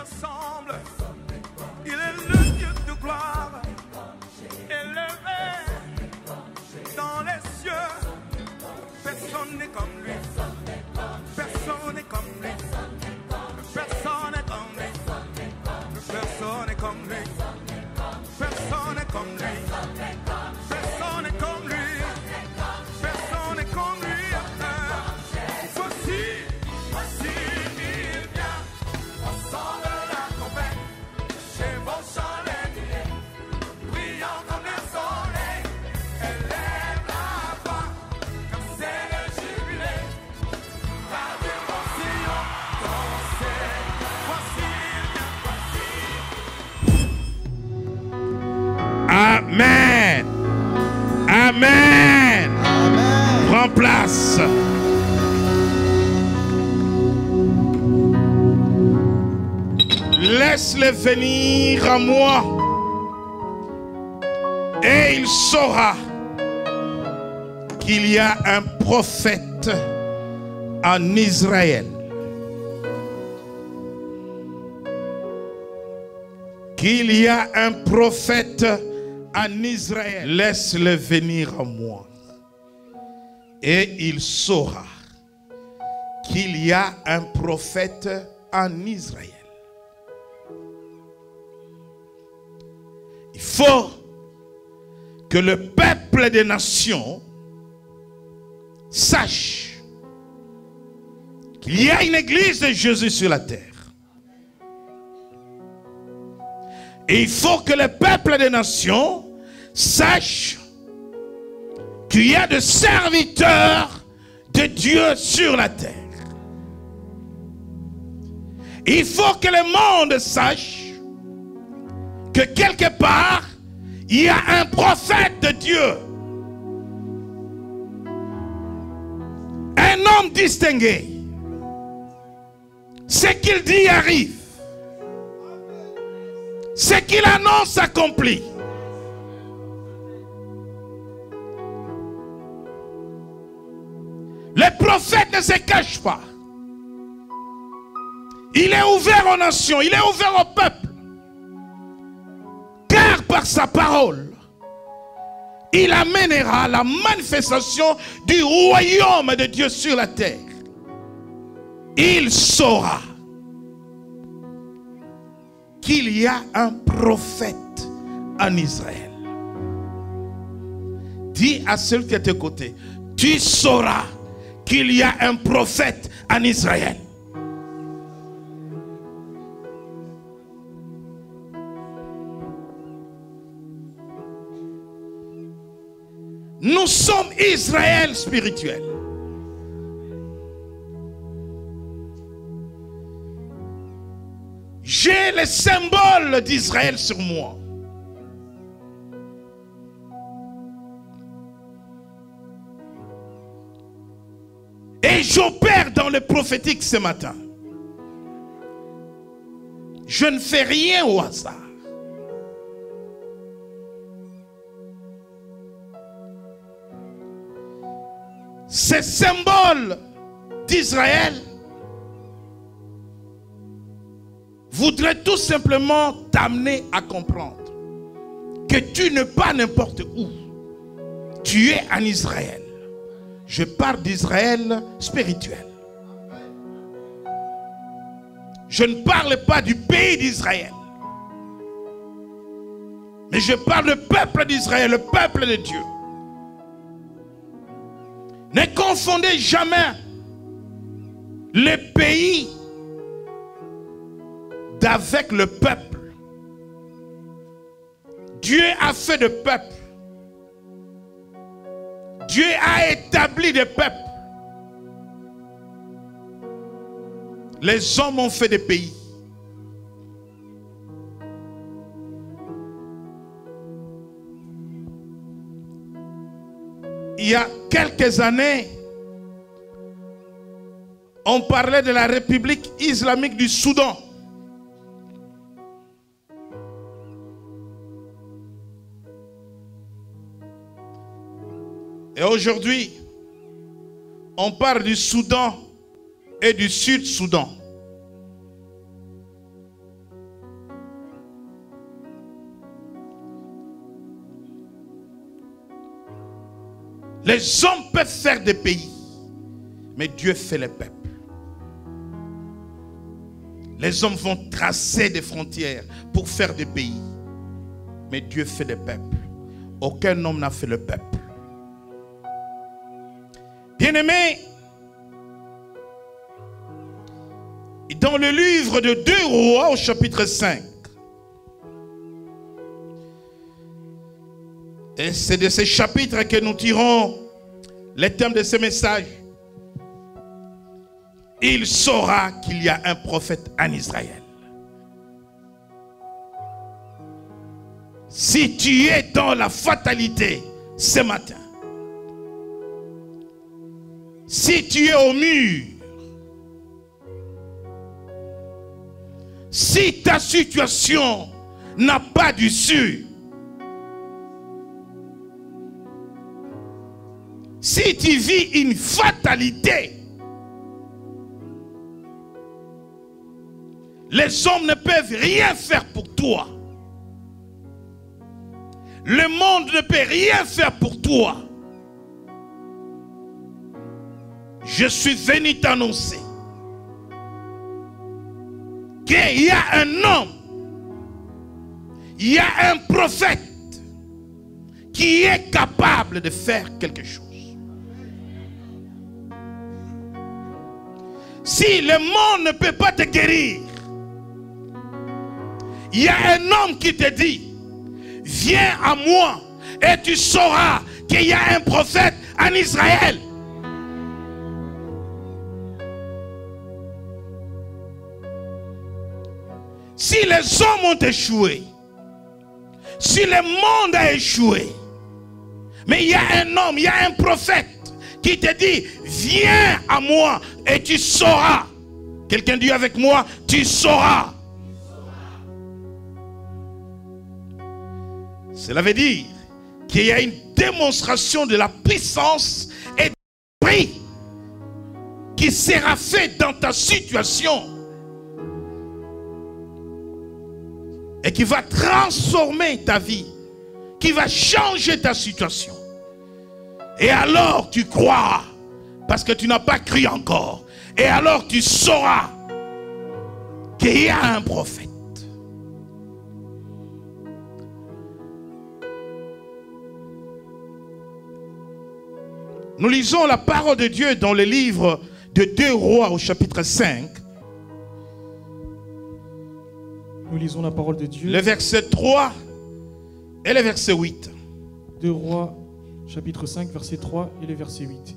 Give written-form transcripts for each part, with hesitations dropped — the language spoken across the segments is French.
ressemble. Il est le Dieu de gloire, élevé dans les cieux. Personne n'est comme lui. Personne n'est comme lui. Personne n'est comme lui. Personne n'est comme lui. Personne n'est comme lui. Personne n'est comme lui. Personne n'est comme lui. Voici il vient. Au son de la trompette, chez vos chalets, brillant comme le soleil. Élève la voix, comme c'est le jubilé. Radio Sion, dansez. Voici il vient. Amen. Amen. Amen. Prends place. Laisse-le venir à moi et il saura qu'il y a un prophète en Israël. Qu'il y a un prophète en Israël. Laisse-le venir à moi et il saura qu'il y a un prophète en Israël. Il faut que le peuple des nations sache qu'il y a une église de Jésus sur la terre. Et il faut que le peuple des nations sache qu'il y a des serviteurs de Dieu sur la terre. Il faut que le monde sache que quelque part, il y a un prophète de Dieu. Un homme distingué. Ce qu'il dit arrive. Ce qu'il annonce accomplit. Le prophète ne se cache pas. Il est ouvert aux nations, il est ouvert au peuple. Car par sa parole, il amènera la manifestation du royaume de Dieu sur la terre. Il saura qu'il y a un prophète en Israël. Dis à celui qui est à tes côtés, tu sauras qu'il y a un prophète en Israël. Nous sommes Israël spirituel. J'ai le symbole d'Israël sur moi. Et j'opère dans le prophétique ce matin. Je ne fais rien au hasard. Ce symbole d'Israël voudrait tout simplement t'amener à comprendre que tu n'es pas n'importe où. Tu es en Israël. Je parle d'Israël spirituel. Je ne parle pas du pays d'Israël. Mais je parle du peuple d'Israël, le peuple de Dieu. Ne confondez jamais le pays d'avec le peuple. Dieu a fait de peuple. Dieu a établi des peuples. Les hommes ont fait des pays. Il y a quelques années, on parlait de la République islamique du Soudan. Et aujourd'hui, on parle du Soudan et du Sud-Soudan. Les hommes peuvent faire des pays, mais Dieu fait les peuples. Les hommes vont tracer des frontières pour faire des pays, mais Dieu fait des peuples. Aucun homme n'a fait le peuple. Bien-aimés, dans le livre de 2 Rois au chapitre 5, et c'est de ces chapitres que nous tirons les thèmes de ce message. Il saura qu'il y a un prophète en Israël. Si tu es dans la fatalité ce matin, si tu es au mur, si ta situation n'a pas d'issue, si tu vis une fatalité, les hommes ne peuvent rien faire pour toi. Le monde ne peut rien faire pour toi. Je suis venu t'annoncer qu'il y a un homme, il y a un prophète qui est capable de faire quelque chose. Si le monde ne peut pas te guérir, il y a un homme qui te dit, viens à moi et tu sauras qu'il y a un prophète en Israël. Si les hommes ont échoué, si le monde a échoué, mais il y a un homme, il y a un prophète qui te dit, viens à moi et tu sauras. Quelqu'un dit avec moi, tu sauras. Cela veut dire qu'il y a une démonstration de la puissance et de l'esprit qui sera fait dans ta situation et qui va transformer ta vie, qui va changer ta situation. Et alors tu croiras, parce que tu n'as pas cru encore. Et alors tu sauras qu'il y a un prophète. Nous lisons la parole de Dieu dans le livre de 2 Rois au chapitre 5. Nous lisons la parole de Dieu. Le verset 3 et le verset 8. 2 Rois, chapitre 5, verset 3 et le verset 8.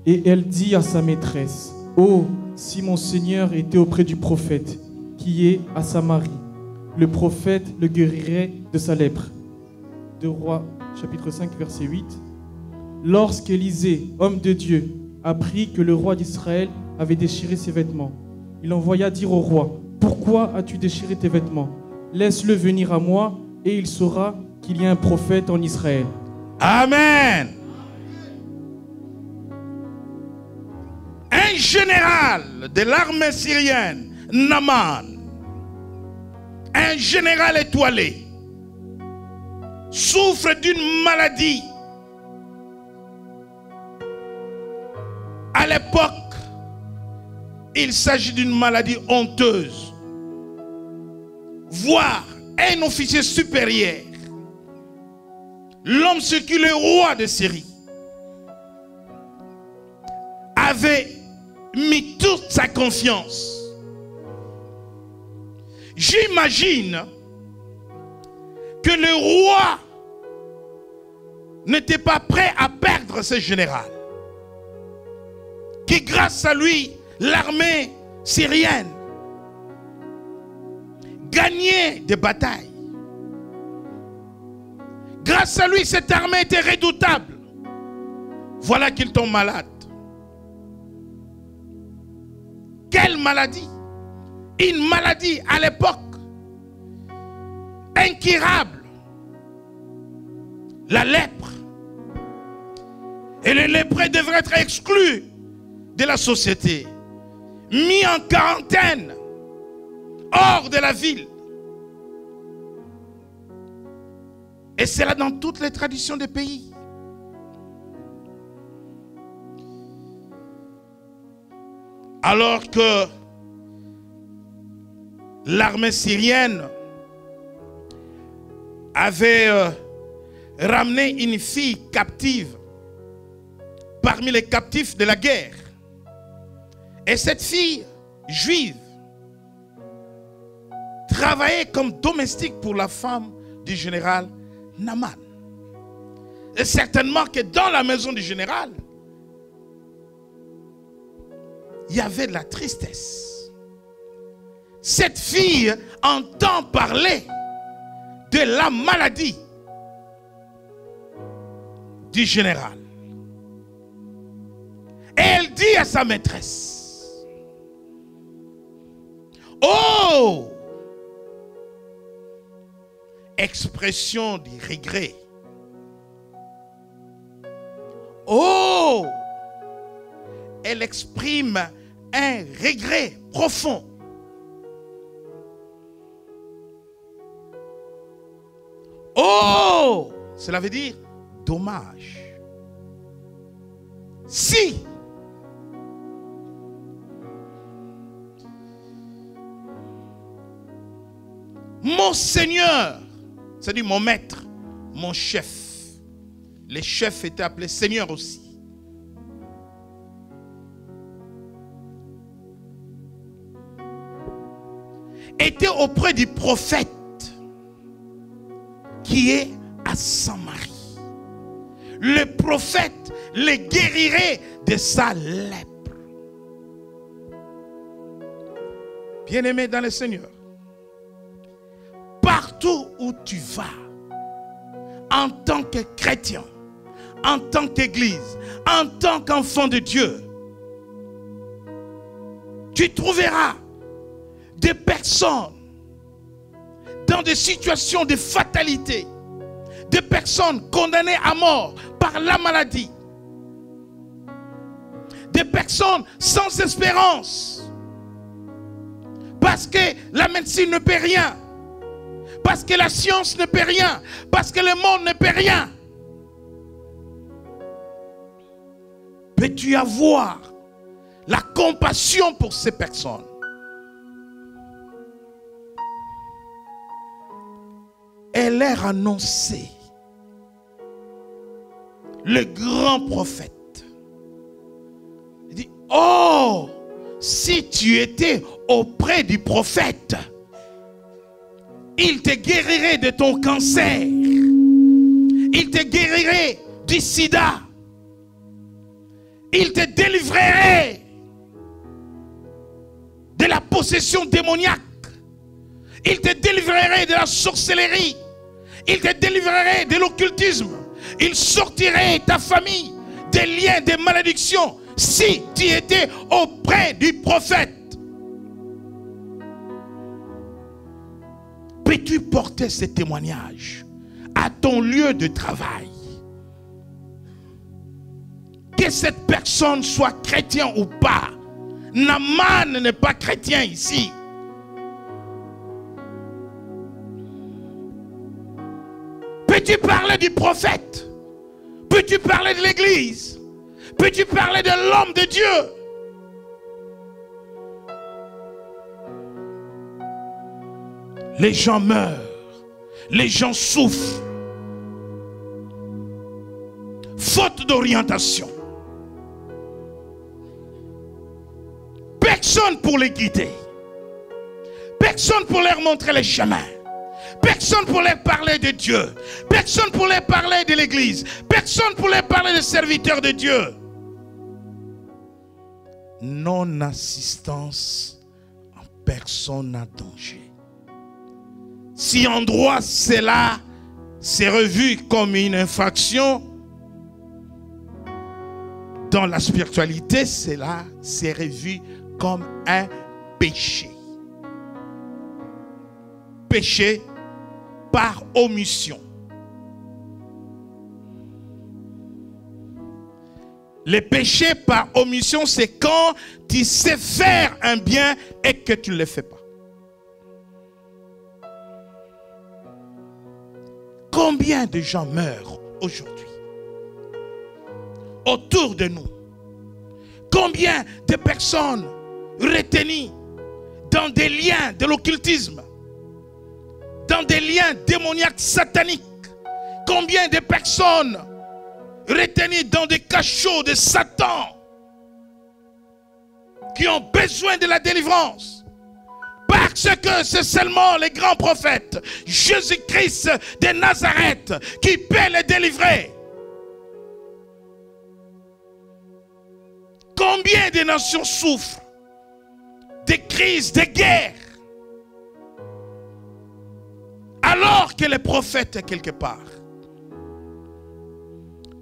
Et elle dit à sa maîtresse, « Oh, si mon Seigneur était auprès du prophète, qui est à Samarie, le prophète le guérirait de sa lèpre. » 2 Rois, chapitre 5, verset 8. Lorsqu'Élisée, homme de Dieu, apprit que le roi d'Israël avait déchiré ses vêtements, il envoya dire au roi, « Pourquoi as-tu déchiré tes vêtements? Laisse-le venir à moi et il saura qu'il y a un prophète en Israël. » Amen. Un général de l'armée syrienne, Naaman, un général étoilé, souffre d'une maladie. À l'époque, il s'agit d'une maladie honteuse. Voire un officier supérieur, l'homme sur qui le roi de Syrie avait mis toute sa confiance. J'imagine que le roi n'était pas prêt à perdre ce général, qui grâce à lui, l'armée syrienne gagnait des batailles. Grâce à lui, cette armée était redoutable. Voilà qu'il tombe malade. Quelle maladie? Une maladie à l'époque incurable. La lèpre. Et les lépreux devraient être exclus de la société, mis en quarantaine, hors de la ville. Et c'est là dans toutes les traditions des pays. alors que l'armée syrienne avait ramené une fille captive parmi les captifs de la guerre. Et cette fille juive travaillait comme domestique pour la femme du général Naaman. Et certainement que dans la maison du général, il y avait de la tristesse. Cette fille entend parler de la maladie du général. Et elle dit à sa maîtresse, oh, expression du regret. Oh, elle exprime un regret profond. Oh, cela veut dire dommage. Si mon Seigneur, c'est-à-dire mon maître, mon chef, les chefs étaient appelés seigneurs aussi, était auprès du prophète qui est à Samarie. Le prophète les guérirait de sa lèpre. Bien-aimé dans le Seigneur, partout où tu vas, en tant que chrétien, en tant qu'église, en tant qu'enfant de Dieu, tu trouveras des personnes dans des situations de fatalité, des personnes condamnées à mort par la maladie, des personnes sans espérance, parce que la médecine ne peut rien, parce que la science ne peut rien, parce que le monde ne peut rien. Peux-tu avoir la compassion pour ces personnes? Et leur annoncer le grand prophète. Il dit, oh, si tu étais auprès du prophète, il te guérirait de ton cancer, il te guérirait du sida, il te délivrerait de la possession démoniaque, il te délivrerait de la sorcellerie, il te délivrerait de l'occultisme, il sortirait ta famille des liens de malédiction si tu étais auprès du prophète. Peux-tu porter ce témoignage à ton lieu de travail? Que cette personne soit chrétien ou pas, Naaman n'est pas chrétien ici. Peux-tu parler du prophète? Peux-tu parler de l'église? Peux-tu parler de l'homme de Dieu? Les gens meurent, les gens souffrent, faute d'orientation. Personne pour les guider, personne pour leur montrer les chemins, personne pour leur parler de Dieu, personne pour leur parler de l'église, personne pour leur parler des serviteurs de Dieu. Non-assistance en personne en danger. Si en droit cela c'est revu comme une infraction, dans la spiritualité cela c'est revu comme un péché. Péché par omission. Le péché par omission, c'est quand tu sais faire un bien et que tu ne le fais pas. Combien de gens meurent aujourd'hui autour de nous? Combien de personnes retenus dans des liens de l'occultisme, dans des liens démoniaques sataniques? Combien de personnes retenues dans des cachots de Satan qui ont besoin de la délivrance? Parce que c'est seulement les grands prophètes, Jésus-Christ de Nazareth, qui peut les délivrer. Combien de nations souffrent des crises, des guerres, alors que les prophètes quelque part?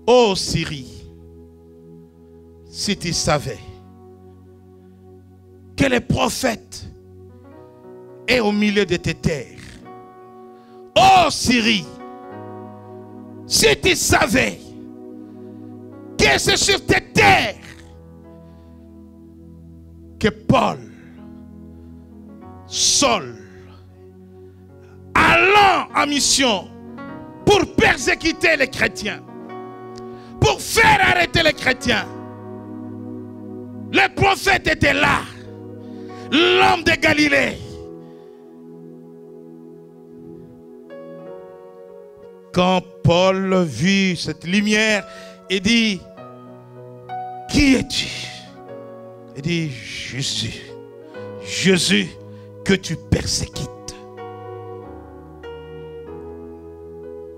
Oh Syrie, si tu savais que les prophètes est au milieu de tes terres. Oh Syrie, si tu savais que c'est sur tes terres que Paul, Saul, allant en mission pour persécuter les chrétiens, pour faire arrêter les chrétiens, le prophète était là, l'homme de Galilée. Quand Paul vit cette lumière, il dit, qui es-tu? Il dit, Jésus, Jésus que tu persécutes.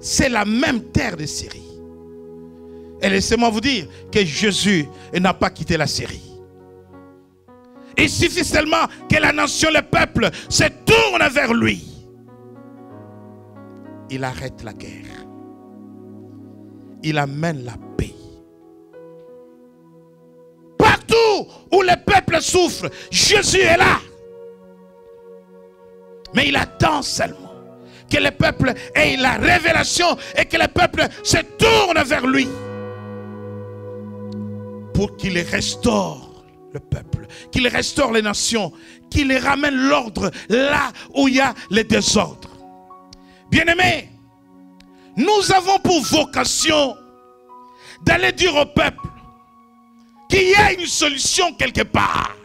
C'est la même terre de Syrie. Et laissez-moi vous dire que Jésus n'a pas quitté la Syrie. Il suffit seulement que la nation, le peuple se tourne vers lui. Il arrête la guerre. Il amène la paix. Partout où le peuple souffre, Jésus est là. Mais il attend seulement que le peuple ait la révélation et que le peuple se tourne vers lui pour qu'il restaure le peuple, qu'il restaure les nations, qu'il ramène l'ordre là où il y a le désordre. Bien-aimés, nous avons pour vocation d'aller dire au peuple qu'il y a une solution quelque part.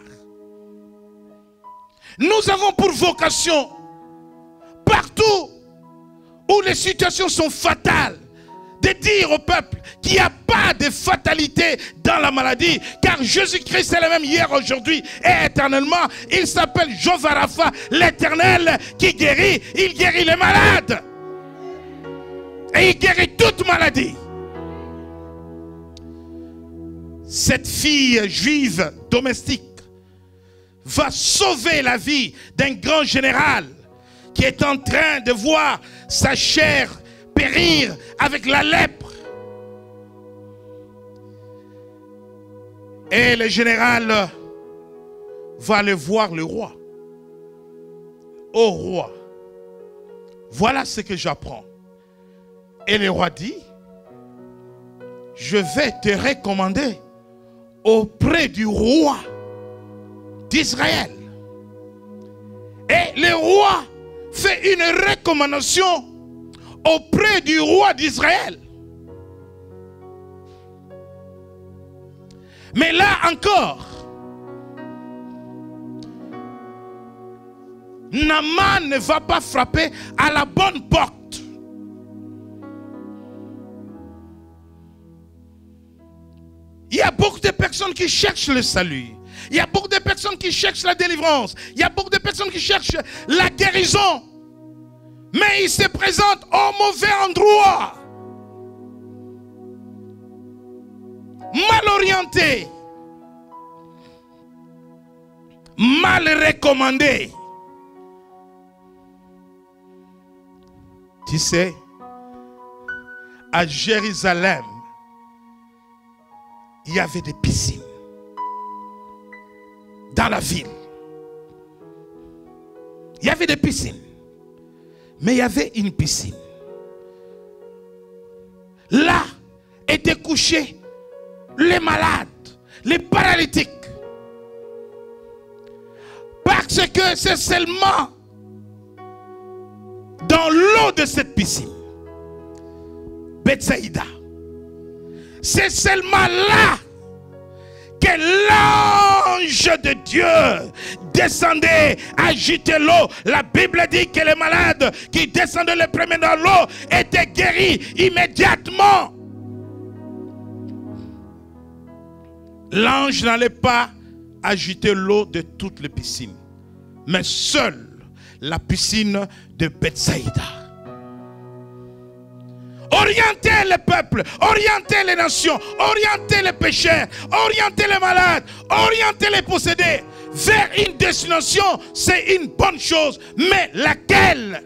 Nous avons pour vocation, partout où les situations sont fatales, de dire au peuple qu'il n'y a pas de fatalité dans la maladie, car Jésus-Christ est le même hier, aujourd'hui et éternellement. Il s'appelle Jéhovah Rapha, l'Éternel qui guérit. Il guérit les malades. Et il guérit toute maladie. Cette fille juive domestique va sauver la vie d'un grand général qui est en train de voir sa chair périr avec la lèpre. Et le général va aller voir le roi. Ô roi, voilà ce que j'apprends. Et le roi dit, je vais te recommander auprès du roi d'Israël. Et le roi fait une recommandation auprès du roi d'Israël. Mais là encore, Naaman ne va pas frapper à la bonne porte. Il y a beaucoup de personnes qui cherchent le salut. Il y a beaucoup de personnes qui cherchent la délivrance. Il y a beaucoup de personnes qui cherchent la guérison. Mais ils se présentent au mauvais endroit. Mal orientés. Mal recommandés. Tu sais, à Jérusalem, il y avait des piscines. Dans la ville. Il y avait des piscines. Mais il y avait une piscine. Là étaient couchés les malades, les paralytiques. Parce que c'est seulement dans l'eau de cette piscine, Bethsaïda, c'est seulement là que l'ange de Dieu descendait, agitait l'eau. La Bible dit que les malades qui descendaient les premiers dans l'eau étaient guéris immédiatement. L'ange n'allait pas agiter l'eau de toutes les piscines, mais seule la piscine de Bethsaïda. Orienter le peuple, orienter les nations, orienter les pécheurs, orienter les malades, orienter les possédés vers une destination, c'est une bonne chose. Mais laquelle?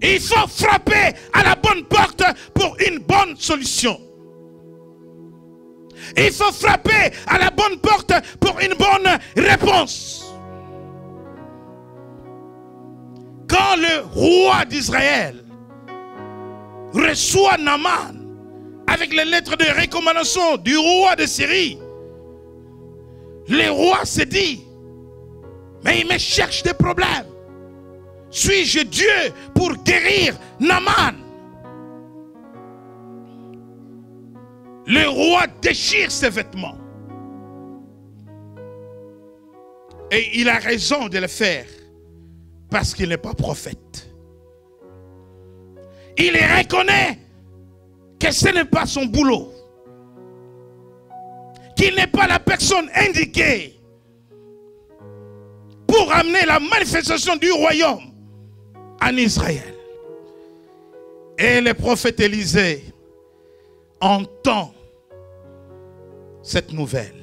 Il faut frapper à la bonne porte pour une bonne solution. Il faut frapper à la bonne porte pour une bonne réponse. Quand le roi d'Israël reçoit Naaman avec les lettres de recommandation du roi de Syrie, le roi se dit, mais il me cherche des problèmes. Suis-je Dieu pour guérir Naaman? Le roi déchire ses vêtements. Et il a raison de le faire parce qu'il n'est pas prophète. Il reconnaît que ce n'est pas son boulot, qu'il n'est pas la personne indiquée pour amener la manifestation du royaume en Israël. Et le prophète Élisée entend cette nouvelle.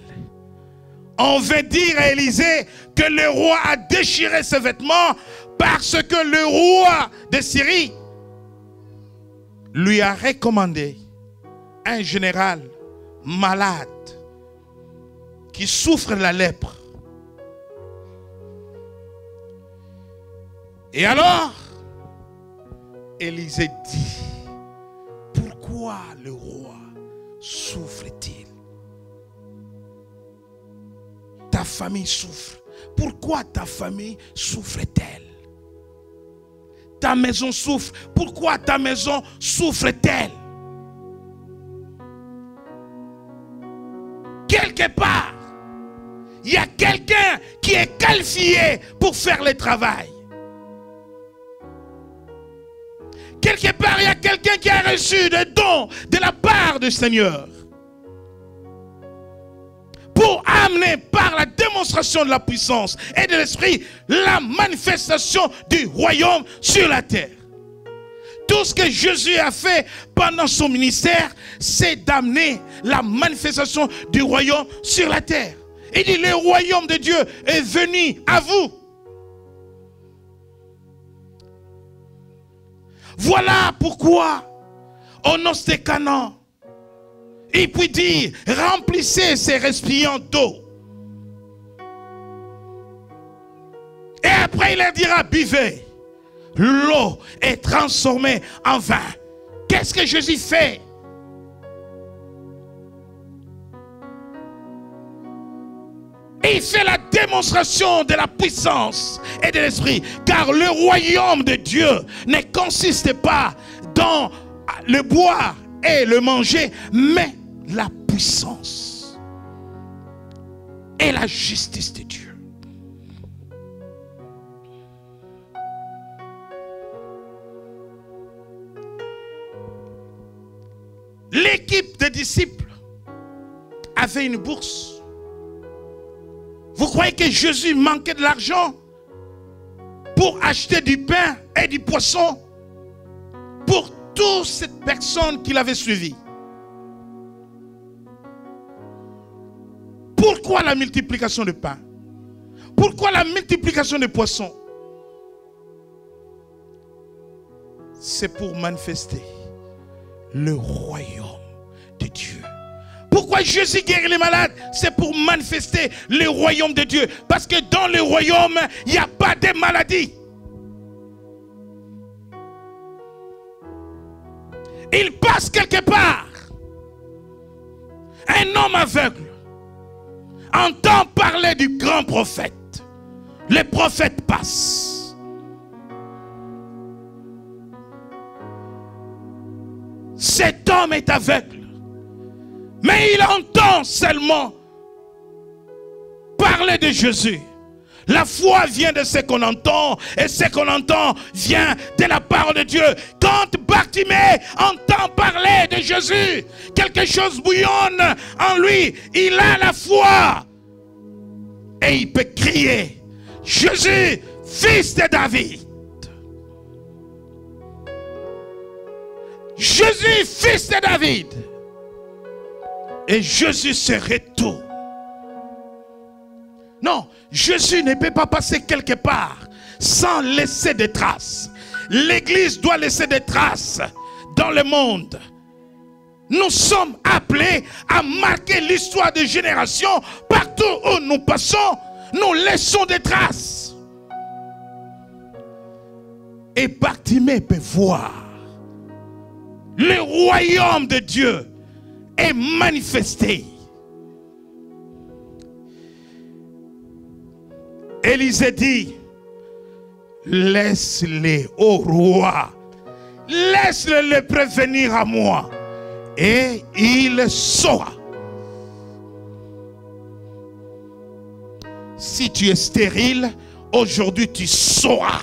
On veut dire à Élisée que le roi a déchiré ses vêtements parce que le roi de Syrie lui a recommandé un général malade qui souffre de la lèpre. Et alors, Élisée dit, pourquoi le roi souffre-t-il? Ta famille souffre. Pourquoi ta famille souffre-t-elle? Ta maison souffre. Pourquoi ta maison souffre-t-elle? Quelque part, il y a quelqu'un qui est qualifié pour faire le travail. Quelque part, il y a quelqu'un qui a reçu des dons de la part du Seigneur pour amener par la démonstration de la puissance et de l'esprit la manifestation du royaume sur la terre. Tout ce que Jésus a fait pendant son ministère, c'est d'amener la manifestation du royaume sur la terre. Il dit, le royaume de Dieu est venu à vous. Voilà pourquoi, au nom de Canaan, il peut dire, remplissez ces récipients d'eau. Et après il leur dira, buvez. L'eau est transformée en vin. Qu'est-ce que Jésus fait? Il fait la démonstration de la puissance et de l'esprit. Car le royaume de Dieu ne consiste pas dans le boire et le manger, mais la puissance et la justice de Dieu. L'équipe de disciples avait une bourse. Vous croyez que Jésus manquait de l'argent pour acheter du pain et du poisson pour toutes ces personnes qu'il avait suivies? Pourquoi la multiplication de pain? Pourquoi la multiplication de poissons? C'est pour manifester le royaume de Dieu. Pourquoi Jésus guérit les malades? C'est pour manifester le royaume de Dieu. Parce que dans le royaume, il n'y a pas de maladie. Il passe quelque part. Un homme aveugle entend parler du grand prophète. Le prophète passe. Cet homme est aveugle. Mais il entend seulement parler de Jésus. La foi vient de ce qu'on entend, et ce qu'on entend vient de la parole de Dieu. Quand Bartimée entend parler de Jésus, quelque chose bouillonne en lui. Il a la foi. Et il peut crier, Jésus, fils de David. Jésus, fils de David. Et Jésus se retourne. Non, Jésus ne peut pas passer quelque part sans laisser des traces. L'Église doit laisser des traces dans le monde. Nous sommes appelés à marquer l'histoire des générations. Partout où nous passons, nous laissons des traces. Et Bartimée peut voir. Le royaume de Dieu est manifesté. Élisée dit, laisse-les au roi, laisse-le prévenir à moi, et il saura. Si tu es stérile, aujourd'hui tu sauras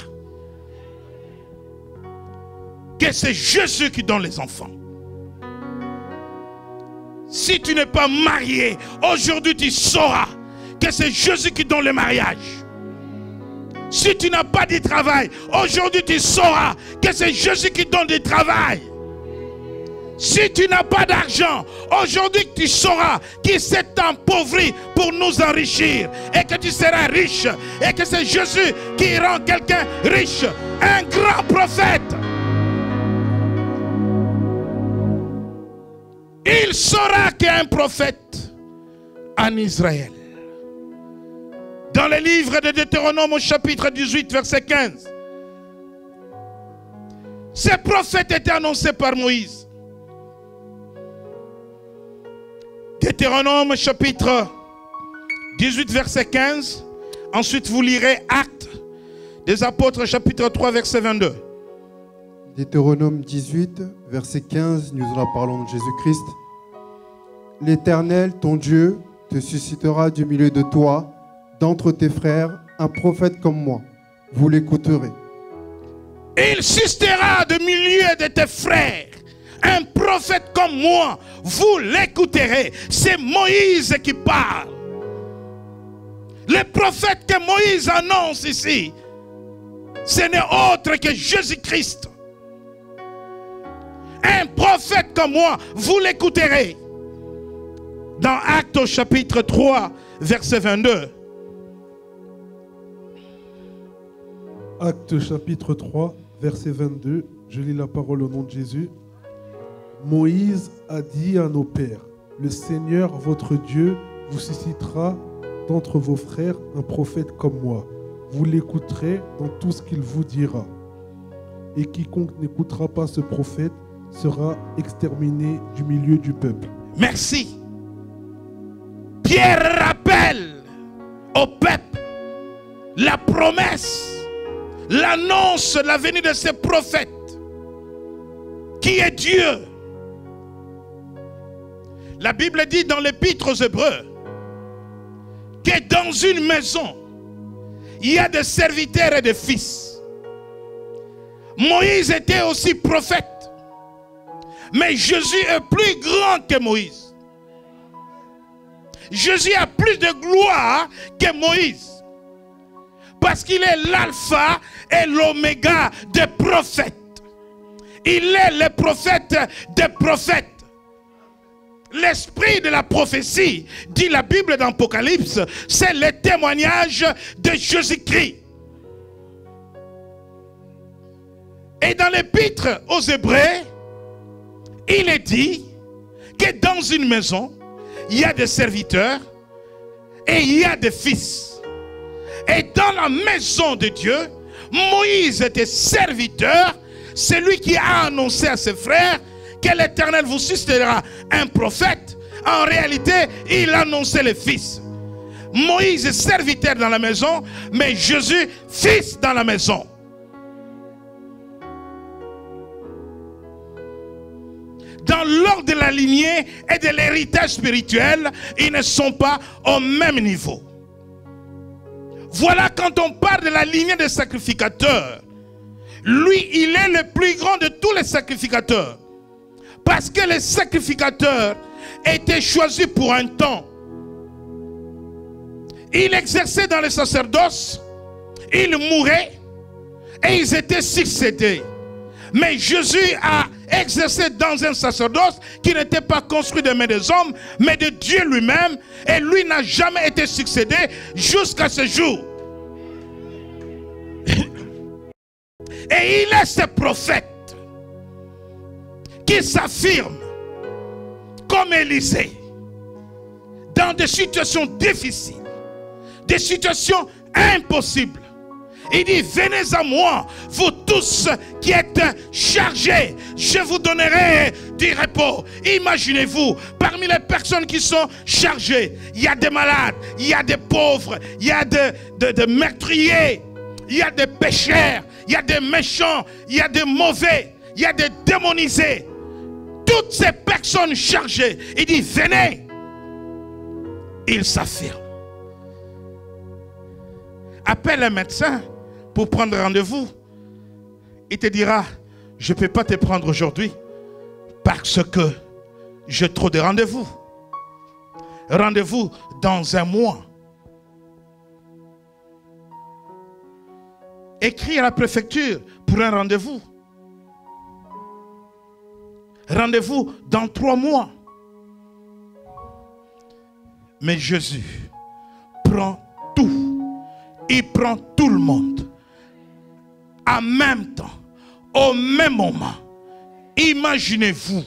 que c'est Jésus qui donne les enfants. Si tu n'es pas marié, aujourd'hui tu sauras que c'est Jésus qui donne le mariage. Si tu n'as pas de travail, aujourd'hui tu sauras que c'est Jésus qui donne du travail. Si tu n'as pas d'argent, aujourd'hui tu sauras qu'il s'est appauvri pour nous enrichir. Et que tu seras riche. Et que c'est Jésus qui rend quelqu'un riche. Un grand prophète. Il saura qu'il y a un prophète en Israël. Dans le livre de Deutéronome au chapitre 18 verset 15. Ce prophète était annoncé par Moïse. Deutéronome chapitre 18 verset 15. Ensuite vous lirez Actes des apôtres chapitre 3 verset 22. Deutéronome 18 verset 15, nous en parlons de Jésus-Christ. L'Éternel, ton Dieu, te suscitera du milieu de toi, d'entre tes frères, un prophète comme moi. Vous l'écouterez. Il suscitera du milieu de tes frères un prophète comme moi. Vous l'écouterez. C'est Moïse qui parle. Le prophète que Moïse annonce ici, ce n'est autre que Jésus-Christ. Un prophète comme moi, vous l'écouterez. Dans Actes au chapitre 3, verset 22. Actes chapitre 3, verset 22, je lis la parole au nom de Jésus. Moïse a dit à nos pères, le Seigneur votre Dieu vous suscitera d'entre vos frères un prophète comme moi. Vous l'écouterez dans tout ce qu'il vous dira. Et quiconque n'écoutera pas ce prophète sera exterminé du milieu du peuple. Merci. Pierre rappelle au peuple la promesse, l'annonce de la venue de ce prophète qui est Dieu. La Bible dit dans l'Épître aux Hébreux que dans une maison, il y a des serviteurs et des fils. Moïse était aussi prophète, mais Jésus est plus grand que Moïse. Jésus a plus de gloire que Moïse. Parce qu'il est l'alpha et l'oméga des prophètes. Il est le prophète des prophètes. L'esprit de la prophétie, dit la Bible dans l'Apocalypse, c'est le témoignage de Jésus-Christ. Et dans l'Épître aux Hébreux, il est dit que dans une maison, il y a des serviteurs et il y a des fils. Et dans la maison de Dieu, Moïse était serviteur, celui qui a annoncé à ses frères que l'Éternel vous suscitera un prophète. En réalité, il annonçait les fils. Moïse est serviteur dans la maison, mais Jésus, fils dans la maison. dans l'ordre de la lignée et de l'héritage spirituel, ils ne sont pas au même niveau. Voilà, quand on parle de la lignée des sacrificateurs, lui, il est le plus grand de tous les sacrificateurs. Parce que les sacrificateurs étaient choisis pour un temps. Ils exerçaient dans le sacerdoce, ils mouraient et ils étaient succédés. Mais Jésus a exercé dans un sacerdoce qui n'était pas construit de mains des hommes, mais de Dieu lui-même. Et lui n'a jamais été succédé jusqu'à ce jour. Et il est ce prophète qui s'affirme comme Élisée dans des situations difficiles, des situations impossibles. Il dit, venez à moi, vous tous qui êtes chargés, je vous donnerai du repos. Imaginez-vous, parmi les personnes qui sont chargées, il y a des malades, il y a des pauvres, il y a des meurtriers, il y a des pécheurs, il y a des méchants, il y a des mauvais, il y a des démonisés. Toutes ces personnes chargées, il dit, venez. Il s'affirme. Appelle un médecin pour prendre rendez-vous. Il te dira, je ne peux pas te prendre aujourd'hui parce que j'ai trop de rendez-vous. Rendez-vous dans un mois. Écris à la préfecture pour un rendez-vous. Rendez-vous dans 3 mois. Mais Jésus prend tout. Il prend tout le monde. En même temps, au même moment. Imaginez-vous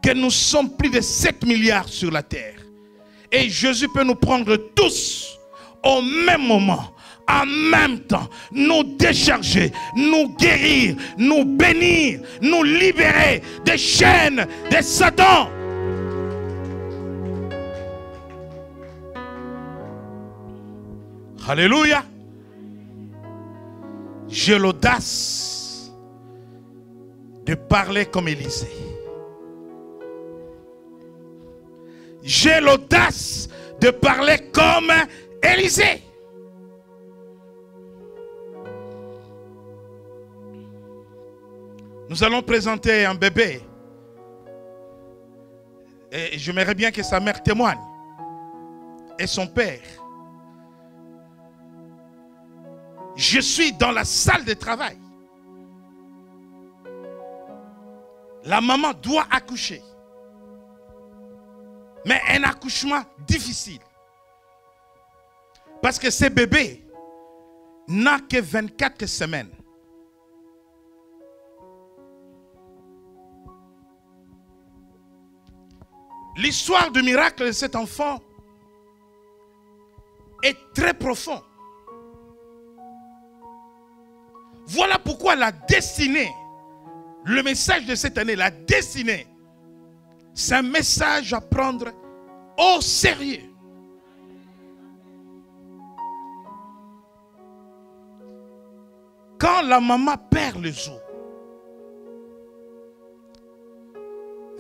que nous sommes plus de 7 milliards sur la terre. Et Jésus peut nous prendre tous au même moment. En même temps, nous décharger, nous guérir, nous bénir, nous libérer des chaînes de Satan. Alléluia. J'ai l'audace de parler comme Élisée. J'ai l'audace de parler comme Élisée. Nous allons présenter un bébé. Et j'aimerais bien que sa mère témoigne. Et son père. Je suis dans la salle de travail. La maman doit accoucher. Mais un accouchement difficile. Parce que ce bébé n'a que 24 semaines. L'histoire du miracle de cet enfant est très profonde. Voilà pourquoi la destinée, le message de cette année, la destinée, c'est un message à prendre au sérieux. Quand la maman perd les os,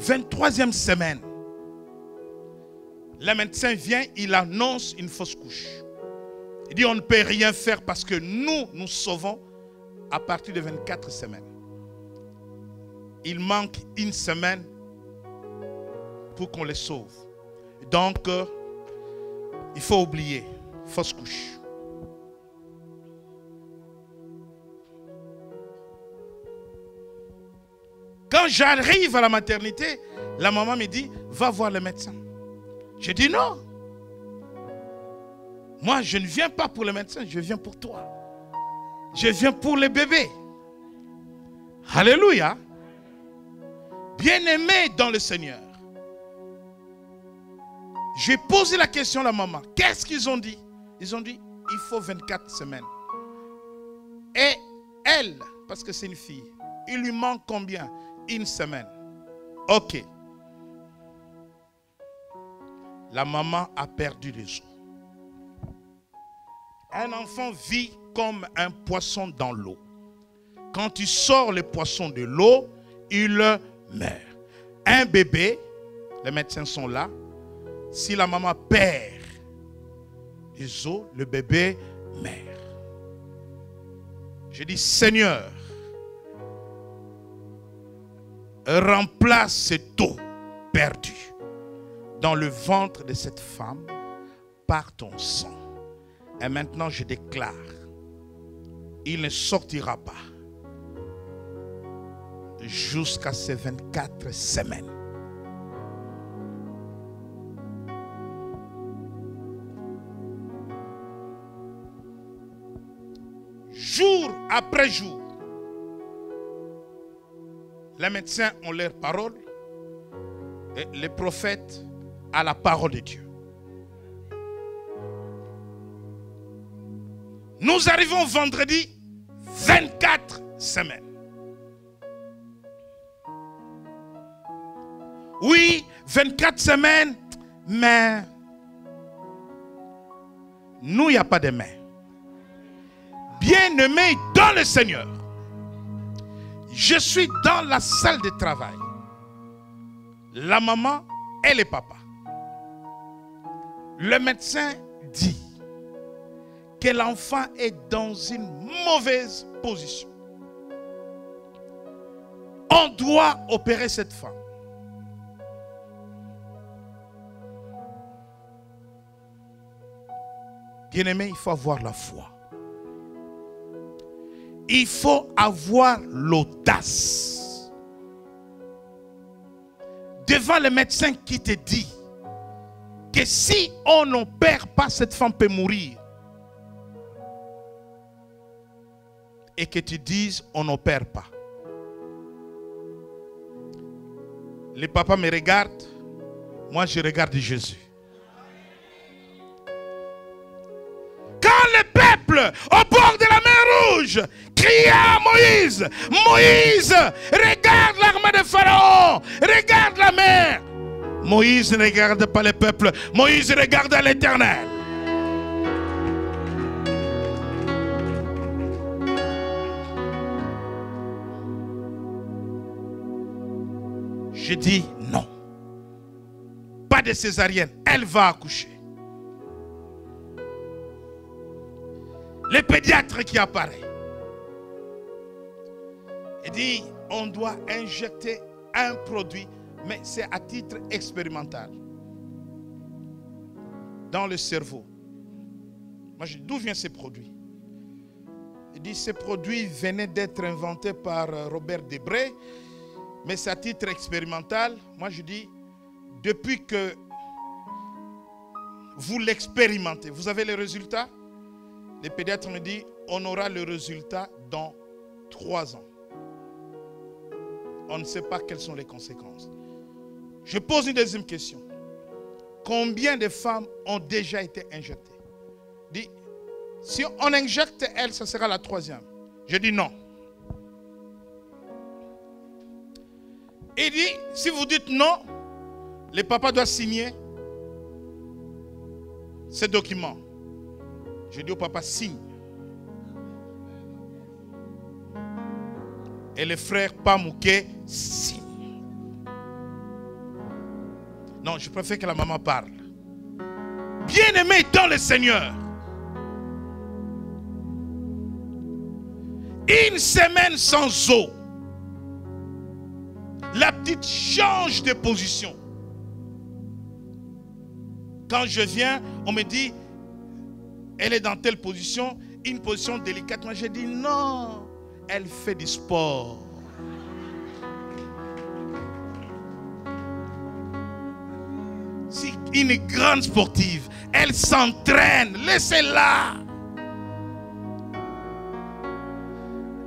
23e semaine, le médecin vient, il annonce une fausse couche. Il dit on ne peut rien faire parce que nous sauvons à partir de 24 semaines. Il manque 1 semaine pour qu'on les sauve. Donc, il faut oublier, fausse couche. Quand j'arrive à la maternité, la maman me dit, va voir le médecin. Je dis non. Moi, je ne viens pas pour le médecin, je viens pour toi. Je viens pour le bébé. Alléluia. Bien-aimé dans le Seigneur. J'ai posé la question à la maman. Qu'est-ce qu'ils ont dit? Ils ont dit, il faut 24 semaines. Et elle, parce que c'est une fille, il lui manque combien? 1 semaine. Ok. La maman a perdu les os. Un enfant vit comme un poisson dans l'eau. Quand tu sors le poisson de l'eau, il meurt. un bébé, les médecins sont là. Si la maman perd les os, le bébé meurt. Je dis, Seigneur, remplace cet os perdu dans le ventre de cette femme par ton sang. Et maintenant, je déclare, il ne sortira pas jusqu'à ces 24 semaines. Jour après jour, les médecins ont leur parole et les prophètes ont la parole de Dieu. Nous arrivons vendredi, 24 semaines. Oui, 24 semaines, mais nous, il n'y a pas de mais. Bien-aimé dans le Seigneur, je suis dans la salle de travail. La maman et le papa. Le médecin dit que l'enfant est dans une mauvaise position. On doit opérer cette femme. Bien-aimé, il faut avoir la foi. Il faut avoir l'audace. Devant le médecin qui te dit que si on n'opère pas, cette femme peut mourir. Et que tu dises on n'opère pas. Le papa me regarde, moi je regarde Jésus. Quand le peuple au bord de la mer Rouge criait à Moïse, Moïse, regarde l'armée de Pharaon, regarde la mer. Moïse ne regarde pas le peuple, Moïse regarde l'Éternel. Je dis non. Pas de césarienne, elle va accoucher. Le pédiatre qui apparaît. Il dit, on doit injecter un produit, mais c'est à titre expérimental. Dans le cerveau. Moi, je dis, d'où viennent ces produits? Il dit, ces produits venaient d'être inventés par Robert Debré, mais c'est à titre expérimental. Moi, je dis, depuis que vous l'expérimentez, vous avez les résultats? Le pédiatre me dit, on aura le résultat dans 3 ans. On ne sait pas quelles sont les conséquences. Je pose une deuxième question. Combien de femmes ont déjà été injectées? Dit, si on injecte elle, ça sera la 3e. Je dis non. Il dit, si vous dites non, le papa doit signer ce document. Je dis au papa, signe. Et le frère Pamouké signe. Non, je préfère que la maman parle. Bien-aimé dans le Seigneur. Une semaine sans eau. La petite change de position. Quand je viens, on me dit, elle est dans telle position, une position délicate. Moi, je dis non, elle fait du sport. C'est une grande sportive. Elle s'entraîne. Laissez-la.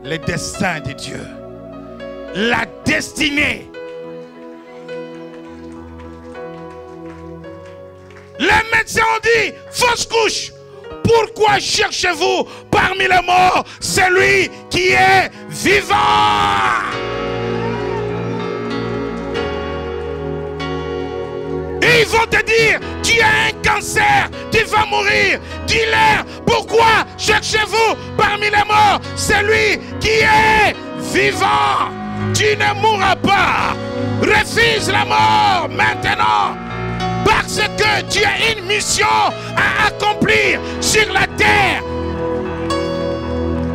Le destin de Dieu. La destinée. Les médecins ont dit, fausse couche. Pourquoi cherchez-vous parmi les morts celui qui est vivant? Et ils vont te dire, tu as un cancer, tu vas mourir. Dis-leur, pourquoi cherchez-vous parmi les morts celui qui est vivant? Tu ne mourras pas. Refuse la mort maintenant. Parce que tu as une mission à accomplir sur la terre.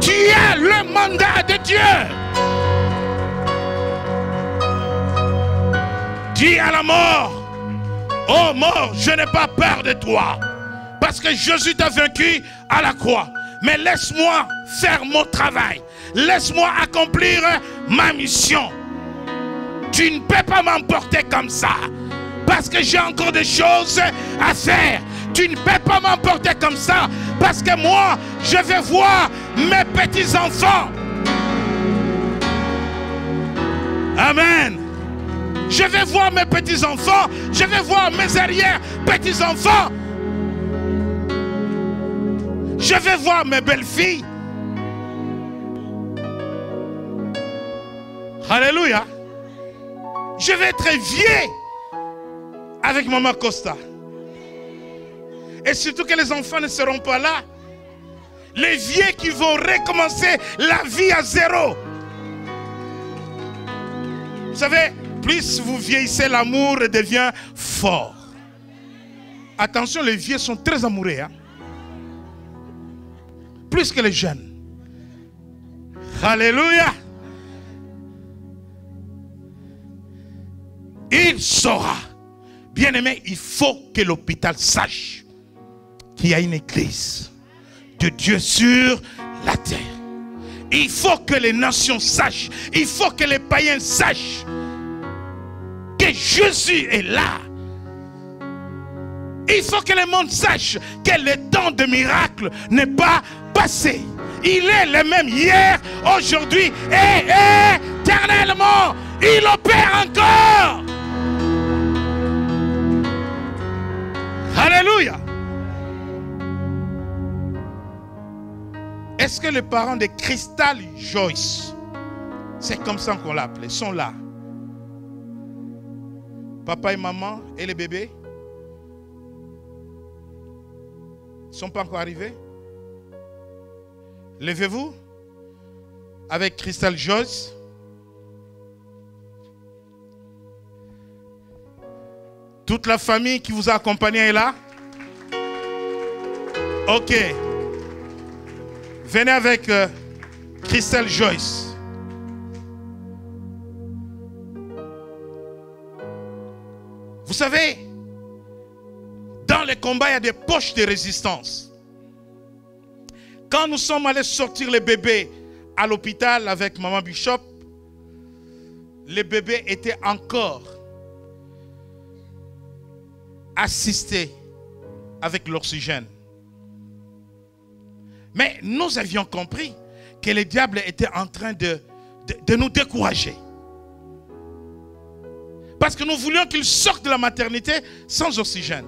Tu as le mandat de Dieu. Dis à la mort, oh mort, je n'ai pas peur de toi. Parce que Jésus t'a vaincu à la croix. Mais laisse-moi faire mon travail. Laisse-moi accomplir ma mission. Tu ne peux pas m'emporter comme ça. Parce que j'ai encore des choses à faire. Tu ne peux pas m'emporter comme ça. Parce que moi, je vais voir mes petits-enfants. Amen. Je vais voir mes petits-enfants. Je vais voir mes arrière-petits-enfants. Je vais voir mes belles-filles. Alléluia. Je vais être vieux avec Maman Costa. Et surtout que les enfants ne seront pas là. Les vieux qui vont recommencer la vie à zéro. Vous savez, plus vous vieillissez, l'amour devient fort. Attention, les vieux sont très amoureux. Hein? Plus que les jeunes. Alléluia. Il saura. Bien-aimé, il faut que l'hôpital sache qu'il y a une église de Dieu sur la terre. Il faut que les nations sachent. Il faut que les païens sachent que Jésus est là. Il faut que le monde sache que le temps de miracle n'est pas passé. Il est le même hier, aujourd'hui et éternellement. Il opère encore. Alléluia. Est-ce que les parents de Crystal Joyce, c'est comme ça qu'on l'a appelé, sont là? Papa et maman et les bébés ne sont pas encore arrivés? Levez-vous avec Crystal Joyce. Toute la famille qui vous a accompagné est là? Ok. Venez avec Crystal Joyce. Vous savez, dans les combats, il y a des poches de résistance. Quand nous sommes allés sortir les bébés à l'hôpital avec Maman Bishop, les bébés étaient encore assistés avec l'oxygène. Mais nous avions compris que le diable était en train de nous décourager. Parce que nous voulions qu'ils sortent de la maternité sans oxygène.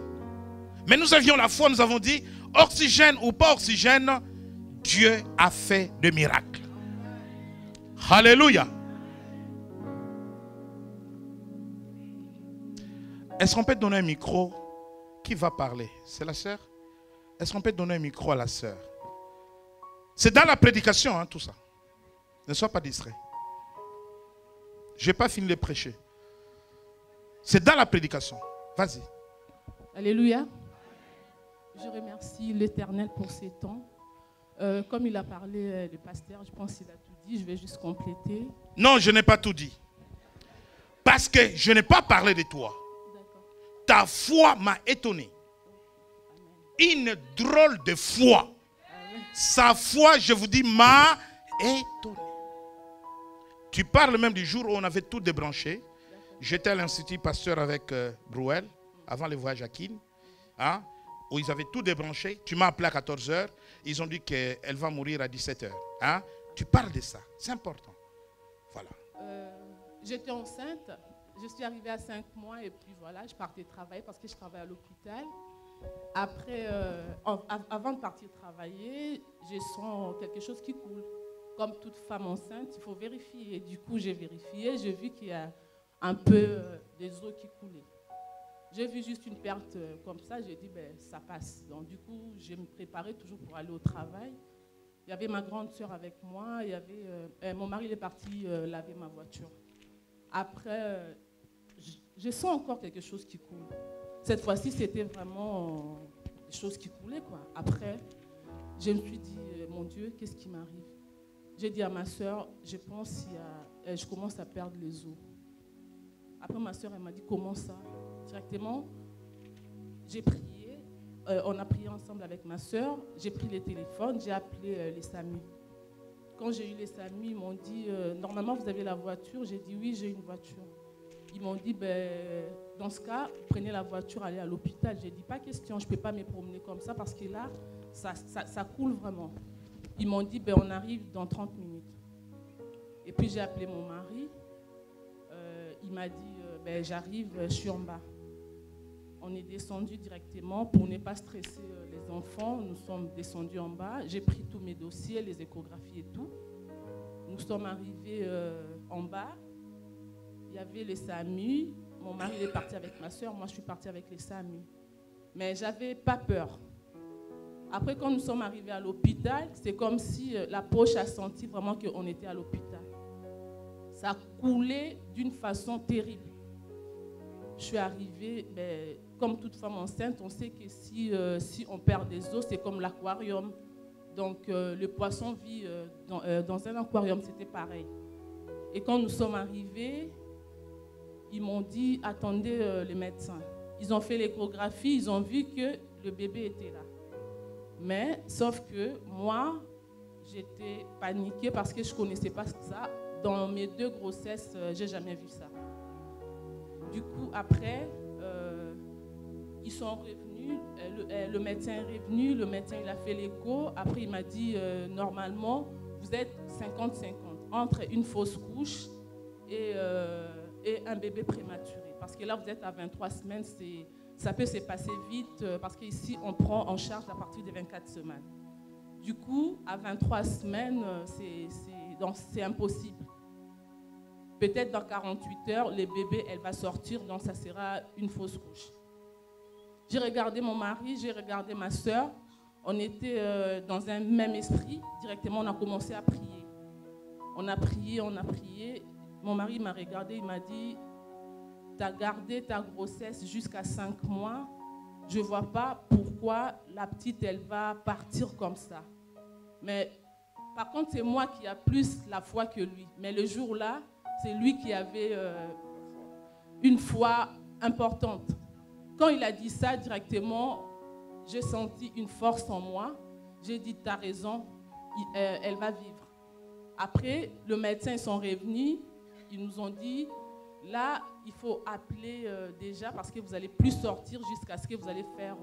Mais nous avions la foi, nous avons dit, oxygène ou pas oxygène, Dieu a fait des miracles. Alléluia. Est-ce qu'on peut donner un micro? Qui va parler? C'est la sœur? Est-ce qu'on peut donner un micro à la sœur? C'est dans la prédication, hein, tout ça. Ne sois pas distrait. Je n'ai pas fini de prêcher. C'est dans la prédication. Vas-y. Alléluia. Je remercie l'Éternel pour ces temps. Comme il a parlé, le pasteur, je pense qu'il a tout dit. Je vais juste compléter. Non, je n'ai pas tout dit. Parce que je n'ai pas parlé de toi. Ta foi m'a étonné. Une drôle de foi. Sa foi, je vous dis, m'a étonné. Tu parles même du jour où on avait tout débranché. J'étais à l'Institut Pasteur avec Brouel, avant le voyage à Kin, hein, où ils avaient tout débranché. Tu m'as appelé à 14 h. Ils ont dit qu'elle va mourir à 17 h. Hein. Tu parles de ça. C'est important. Voilà. J'étais enceinte. Je suis arrivée à 5 mois et puis voilà, je partais travailler parce que je travaille à l'hôpital. Après, avant de partir travailler, je sens quelque chose qui coule. Comme toute femme enceinte, il faut vérifier. Et du coup, j'ai vérifié, j'ai vu qu'il y a un peu des eaux qui coulaient. J'ai vu juste une perte comme ça, j'ai dit, ben, ça passe. Donc du coup, je me préparais toujours pour aller au travail. y avait ma grande sœur avec moi, il y avait, mon mari il est parti laver ma voiture. Après, je sens encore quelque chose qui coule. Cette fois-ci, c'était vraiment des choses qui coulaient, quoi. Après, je me suis dit, mon Dieu, qu'est-ce qui m'arrive? J'ai dit à ma sœur, je pense que je commence à perdre les os. Après, ma sœur, elle m'a dit, comment ça? Directement, j'ai prié. On a prié ensemble avec ma sœur. J'ai pris les téléphones, j'ai appelé les SAMU. Quand j'ai eu les SAMU, ils m'ont dit, normalement, vous avez la voiture? J'ai dit, oui, j'ai une voiture. Ils m'ont dit, dans ce cas, prenez la voiture, allez à l'hôpital. J'ai dit, pas question, je ne peux pas me promener comme ça parce que là, ça coule vraiment. Ils m'ont dit, on arrive dans 30 minutes. Et puis j'ai appelé mon mari. Il m'a dit, j'arrive, je suis en bas. On est descendu directement pour ne pas stresser les enfants. Nous sommes descendus en bas. J'ai pris tous mes dossiers, les échographies et tout. Nous sommes arrivés en bas. Il y avait les SAMU. Mon mari est parti avec ma soeur. Moi, je suis partie avec les SAMU. Mais je n'avais pas peur. Après, quand nous sommes arrivés à l'hôpital, c'est comme si la poche a senti vraiment qu'on était à l'hôpital. Ça coulait d'une façon terrible. Je suis arrivée, comme toute femme enceinte, on sait que si on perd des os, c'est comme l'aquarium. Donc, le poisson vit dans un aquarium, c'était pareil. Et quand nous sommes arrivés, ils m'ont dit, attendez les médecins. Ils ont fait l'échographie, ils ont vu que le bébé était là. Mais, sauf que moi, j'étais paniquée parce que je ne connaissais pas ça. Dans mes 2 grossesses, je n'ai jamais vu ça. Du coup, après, ils sont revenus, le médecin est revenu, le médecin il a fait l'écho. Après, il m'a dit, normalement, vous êtes 50-50 entre une fausse couche et un bébé prématuré. Parce que là, vous êtes à 23 semaines, ça peut se passer vite parce qu'ici, on prend en charge à partir de 24 semaines. Du coup, à 23 semaines, c'est impossible. Peut-être dans 48 heures, le bébé, elle va sortir, donc ça sera une fausse couche. J'ai regardé mon mari, j'ai regardé ma soeur. On était dans un même esprit. Directement, on a commencé à prier. On a prié, on a prié. Mon mari m'a regardé, il m'a dit, tu as gardé ta grossesse jusqu'à 5 mois. Je ne vois pas pourquoi la petite, elle va partir comme ça. Mais par contre, c'est moi qui ai plus la foi que lui. Mais le jour-là, c'est lui qui avait une foi importante. Quand il a dit ça directement, j'ai senti une force en moi. J'ai dit, tu as raison, elle va vivre. Après, le médecin, ils sont revenus. Ils nous ont dit, là, il faut appeler déjà parce que vous n'allez plus sortir jusqu'à ce que vous allez faire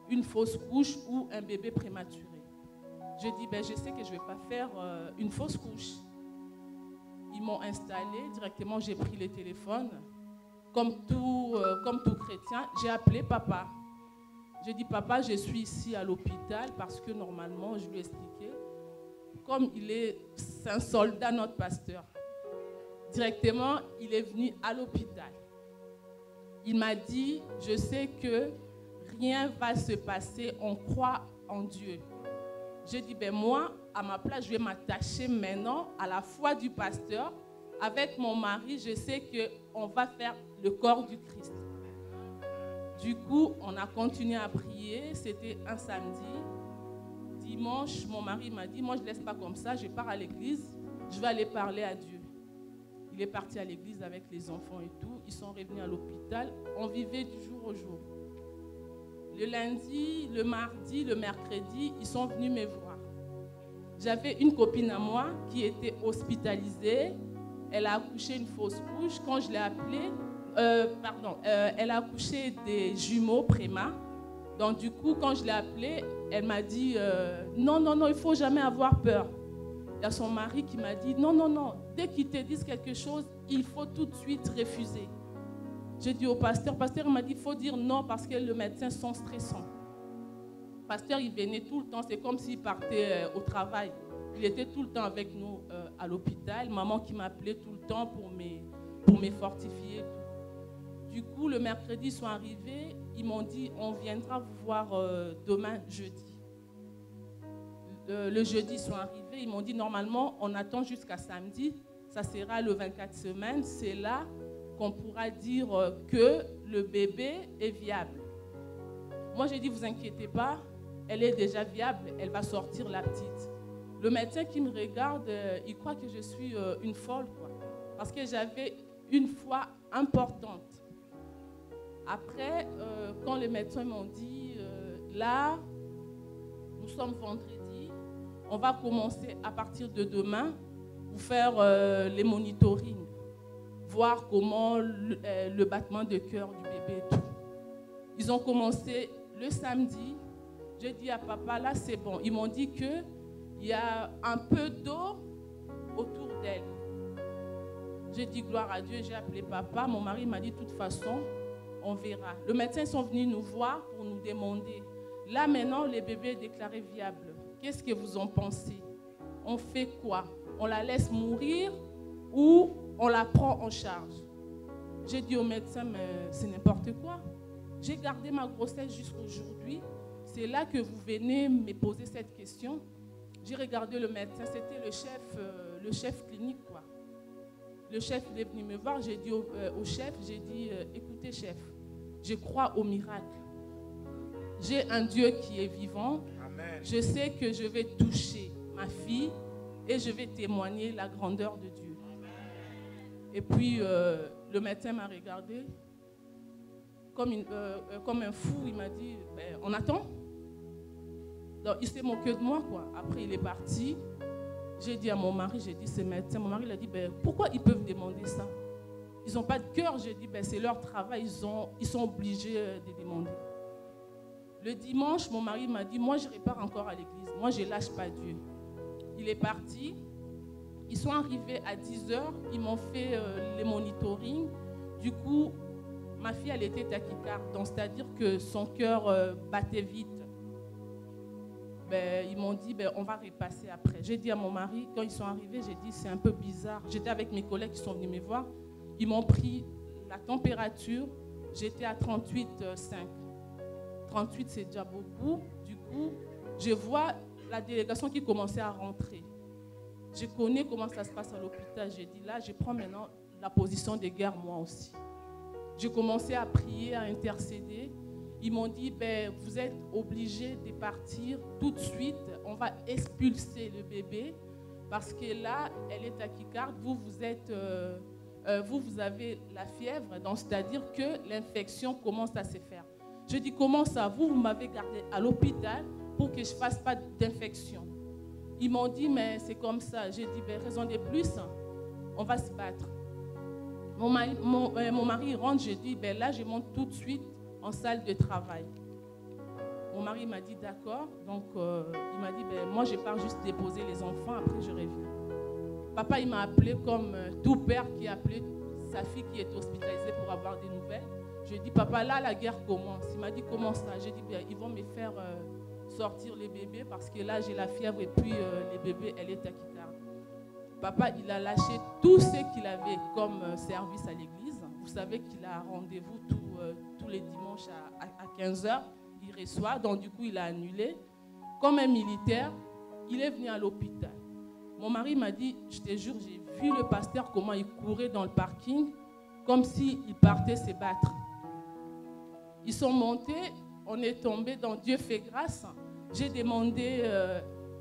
une fausse couche ou un bébé prématuré. Je dis, je sais que je ne vais pas faire une fausse couche. Ils m'ont installé, directement j'ai pris le téléphone. Comme tout chrétien, j'ai appelé papa. J'ai dit, papa, je suis ici à l'hôpital parce que normalement, je lui ai expliqué, comme c'est un soldat, notre pasteur. Directement, il est venu à l'hôpital. Il m'a dit, je sais que rien ne va se passer, on croit en Dieu. J'ai dit, moi, à ma place, je vais m'attacher maintenant à la foi du pasteur. Avec mon mari, je sais qu'on va faire le corps du Christ. Du coup, on a continué à prier. C'était un samedi. Dimanche, mon mari m'a dit, moi, je ne laisse pas comme ça. Je pars à l'église. Je vais aller parler à Dieu. Il est parti à l'église avec les enfants et tout. Ils sont revenus à l'hôpital. On vivait du jour au jour. Le lundi, le mardi, le mercredi, ils sont venus me voir. J'avais une copine à moi qui était hospitalisée. Elle a accouché une fausse couche. Quand je l'ai appelée, elle a accouché des jumeaux préma. Donc du coup, quand je l'ai appelée, elle m'a dit non, il ne faut jamais avoir peur. Il y a son mari qui m'a dit non, dès qu'ils te disent quelque chose, il faut tout de suite refuser. J'ai dit au pasteur, il m'a dit il faut dire non parce que les médecins sont stressants. Le pasteur, il venait tout le temps, c'est comme s'il partait au travail. Il était tout le temps avec nous à l'hôpital. Maman qui m'appelait tout le temps pour me fortifier. Du coup, le mercredi, ils sont arrivés. Ils m'ont dit, on viendra vous voir demain, jeudi. le jeudi, ils sont arrivés. Ils m'ont dit, normalement, on attend jusqu'à samedi. Ça sera le 24 semaines. C'est là qu'on pourra dire que le bébé est viable. Moi, j'ai dit, vous inquiétez pas, elle est déjà viable, elle va sortir la petite. Le médecin qui me regarde, il croit que je suis une folle, quoi. Parce que j'avais une foi importante. Après, quand les médecins m'ont dit, là, nous sommes vendredi, on va commencer à partir de demain pour faire les monitorings, voir comment le battement de cœur du bébé et tout. Ils ont commencé le samedi. J'ai dit à papa, là c'est bon. Ils m'ont dit qu'il y a un peu d'eau autour d'elle. J'ai dit gloire à Dieu, j'ai appelé papa. Mon mari m'a dit de toute façon, on verra. Le médecin sont venus nous voir pour nous demander. Là maintenant, le bébé est déclaré viable. Qu'est-ce que vous en pensez? On fait quoi? On la laisse mourir ou on la prend en charge? J'ai dit au médecin, mais c'est n'importe quoi. J'ai gardé ma grossesse jusqu'aujourd'hui. C'est là que vous venez me poser cette question. J'ai regardé le médecin, c'était le chef clinique, quoi. Le chef est venu me voir, j'ai dit au chef, j'ai dit, écoutez chef, je crois au miracle. J'ai un Dieu qui est vivant. Amen. Je sais que je vais toucher ma fille et je vais témoigner la grandeur de Dieu. Amen. Et puis, le médecin m'a regardé comme un fou. Il m'a dit, ben, on attend. Donc, il s'est moqué de moi, quoi. Après, il est parti. J'ai dit à mon mari, j'ai dit, c'est médecin. Mon mari il a dit, ben, pourquoi ils peuvent demander ça? Ils n'ont pas de cœur. J'ai dit, ben, c'est leur travail. Ils sont obligés de demander. Le dimanche, mon mari m'a dit, moi, je repars encore à l'église. Moi, je ne lâche pas Dieu. Il est parti. Ils sont arrivés à 10h. Ils m'ont fait les monitorings. Du coup, ma fille, elle était tachycarde. Donc, c'est-à-dire que son cœur battait vite. Ben, ils m'ont dit, ben, on va repasser après. J'ai dit à mon mari, quand ils sont arrivés, j'ai dit, c'est un peu bizarre. J'étais avec mes collègues qui sont venus me voir. Ils m'ont pris la température. J'étais à 38,5. 38, c'est déjà beaucoup. Du coup, je vois la délégation qui commençait à rentrer. Je connais comment ça se passe à l'hôpital. J'ai dit, là, je prends maintenant la position de guerre, moi aussi. J'ai commencé à prier, à intercéder. Ils m'ont dit, ben, vous êtes obligés de partir tout de suite. On va expulser le bébé parce que là, elle est tachycarde. Vous avez la fièvre. Donc, c'est-à-dire que l'infection commence à se faire. Je dis, comment ça? Vous m'avez gardé à l'hôpital pour que je ne fasse pas d'infection. Ils m'ont dit, mais c'est comme ça. J'ai dit, ben, raison de plus, on va se battre. Mon mari rentre, je dis, ben, là, je monte tout de suite en salle de travail. Mon mari m'a dit, d'accord. Donc, il m'a dit, ben, moi, je pars juste déposer les enfants, après je reviens. Papa, il m'a appelé comme tout père qui a appelé sa fille qui est hospitalisée pour avoir des nouvelles. Je lui ai dit, papa, là, la guerre commence. Il m'a dit, comment ça? J'ai dit, ils vont me faire sortir les bébés parce que là, j'ai la fièvre et puis les bébés, elle est tachycarde. Papa, il a lâché tout ce qu'il avait comme service à l'église. Vous savez qu'il a rendez-vous tous les dimanches à 15h. Il reçoit, donc du coup, il a annulé. Comme un militaire, il est venu à l'hôpital. Mon mari m'a dit, je te jure, j'ai vu le pasteur comment il courait dans le parking, comme s'il partait se battre. Ils sont montés, on est tombé dans Dieu fait grâce. J'ai demandé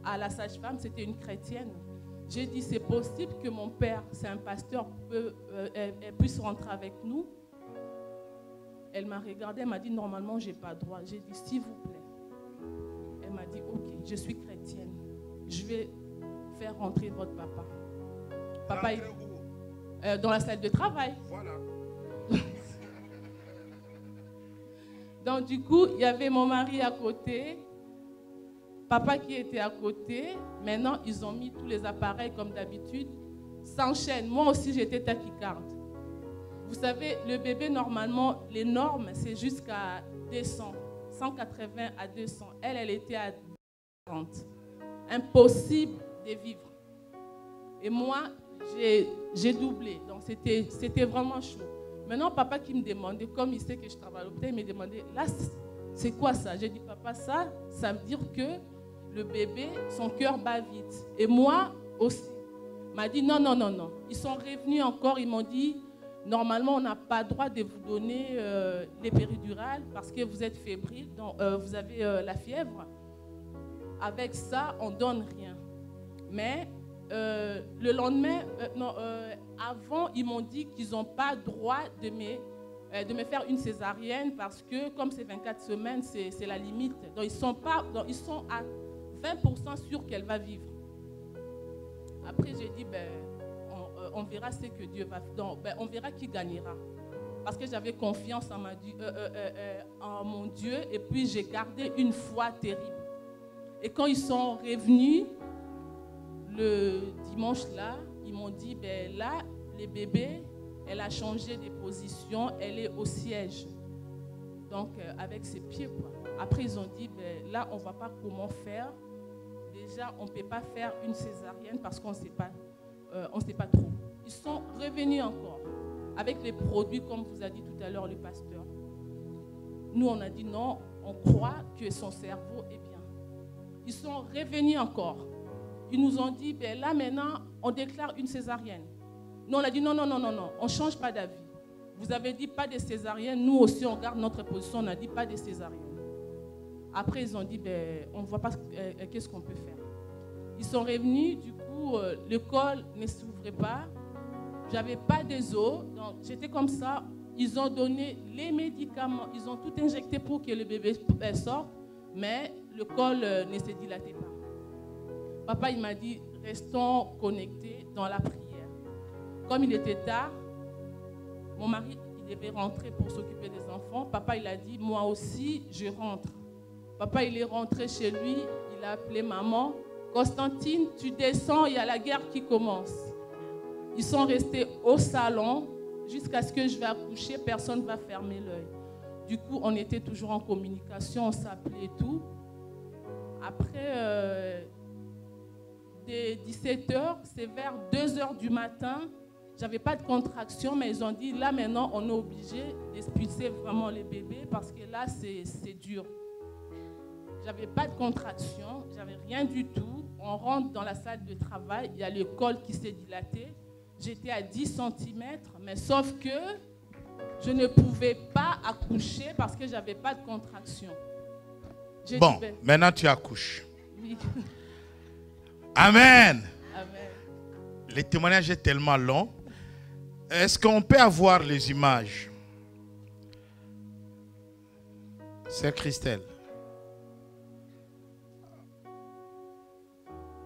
à la sage-femme, c'était une chrétienne. J'ai dit, c'est possible que mon père, c'est un pasteur, elle puisse rentrer avec nous. Elle m'a regardée, elle m'a dit, normalement, je n'ai pas droit. J'ai dit, s'il vous plaît. Elle m'a dit, ok, je suis chrétienne. Je vais faire rentrer votre papa. Papa, dans la salle de travail. Voilà. Donc, du coup, il y avait mon mari à côté, papa qui était à côté. Maintenant, ils ont mis tous les appareils comme d'habitude. S'enchaîne. Moi aussi, j'étais tachycarde. Vous savez, le bébé, normalement, les normes, c'est jusqu'à 200, 180 à 200. Elle était à 40. Impossible de vivre. Et moi, j'ai doublé. Donc, c'était vraiment chaud. Maintenant, papa qui me demandait, comme il sait que je travaille à l'hôpital, il me demandait, là, c'est quoi ça? J'ai dit, papa, ça veut dire que le bébé, son cœur bat vite. Et moi aussi. Il m'a dit non, non, non, non. Ils sont revenus encore, ils m'ont dit, normalement, on n'a pas le droit de vous donner les péridurales parce que vous êtes fébrile, donc, vous avez la fièvre. Avec ça, on ne donne rien. Mais le lendemain, avant, ils m'ont dit qu'ils n'ont pas le droit de me faire une césarienne parce que comme c'est 24 semaines, c'est la limite. Donc, ils sont à 20% sûrs qu'elle va vivre. Après, j'ai dit, on verra ce que Dieu va faire. Donc, on verra qui gagnera. Parce que j'avais confiance en mon Dieu et puis j'ai gardé une foi terrible. Et quand ils sont revenus, le dimanche là, ils m'ont dit, là, les bébés, elle a changé de position, elle est au siège. Donc, avec ses pieds, quoi. Après, ils ont dit, là, on ne voit pas comment faire. Déjà, on ne peut pas faire une césarienne parce qu'on ne sait pas trop. Ils sont revenus encore avec les produits, comme vous a dit tout à l'heure le pasteur. Nous, on a dit non, on croit que son cerveau est bien. Ils sont revenus encore. Ils nous ont dit, là maintenant, on déclare une césarienne. Nous, on a dit non, non, non, non, non, on ne change pas d'avis. Vous avez dit pas de césarienne, nous aussi, on garde notre position, on a dit pas de césarienne. Après, ils ont dit, on ne voit pas qu'est-ce qu'on peut faire. Ils sont revenus, du coup, le col ne s'ouvrait pas. Je n'avais pas des os, donc j'étais comme ça. Ils ont donné les médicaments, ils ont tout injecté pour que le bébé sorte, mais le col ne se dilatait pas. Papa, il m'a dit, restons connectés dans la prière. Comme il était tard, mon mari, il devait rentrer pour s'occuper des enfants. Papa, il a dit, moi aussi, je rentre. Papa, il est rentré chez lui, il a appelé maman. Constantine, tu descends, il y a la guerre qui commence. Ils sont restés au salon jusqu'à ce que je vais accoucher, personne ne va fermer l'œil. Du coup, on était toujours en communication, on s'appelait et tout. Après, dès 17h, c'est vers 2h du matin, j'avais pas de contraction, mais ils ont dit, là maintenant, on est obligé d'expulser vraiment les bébés parce que là, c'est dur. J'avais pas de contraction, j'avais rien du tout. On rentre dans la salle de travail, il y a le col qui s'est dilaté. J'étais à 10 cm, mais sauf que je ne pouvais pas accoucher parce que j'avais pas de contraction. Bon, maintenant tu accouches. Oui. Amen. Amen. Le témoignage est tellement long. Est-ce qu'on peut avoir les images? C'est Christelle.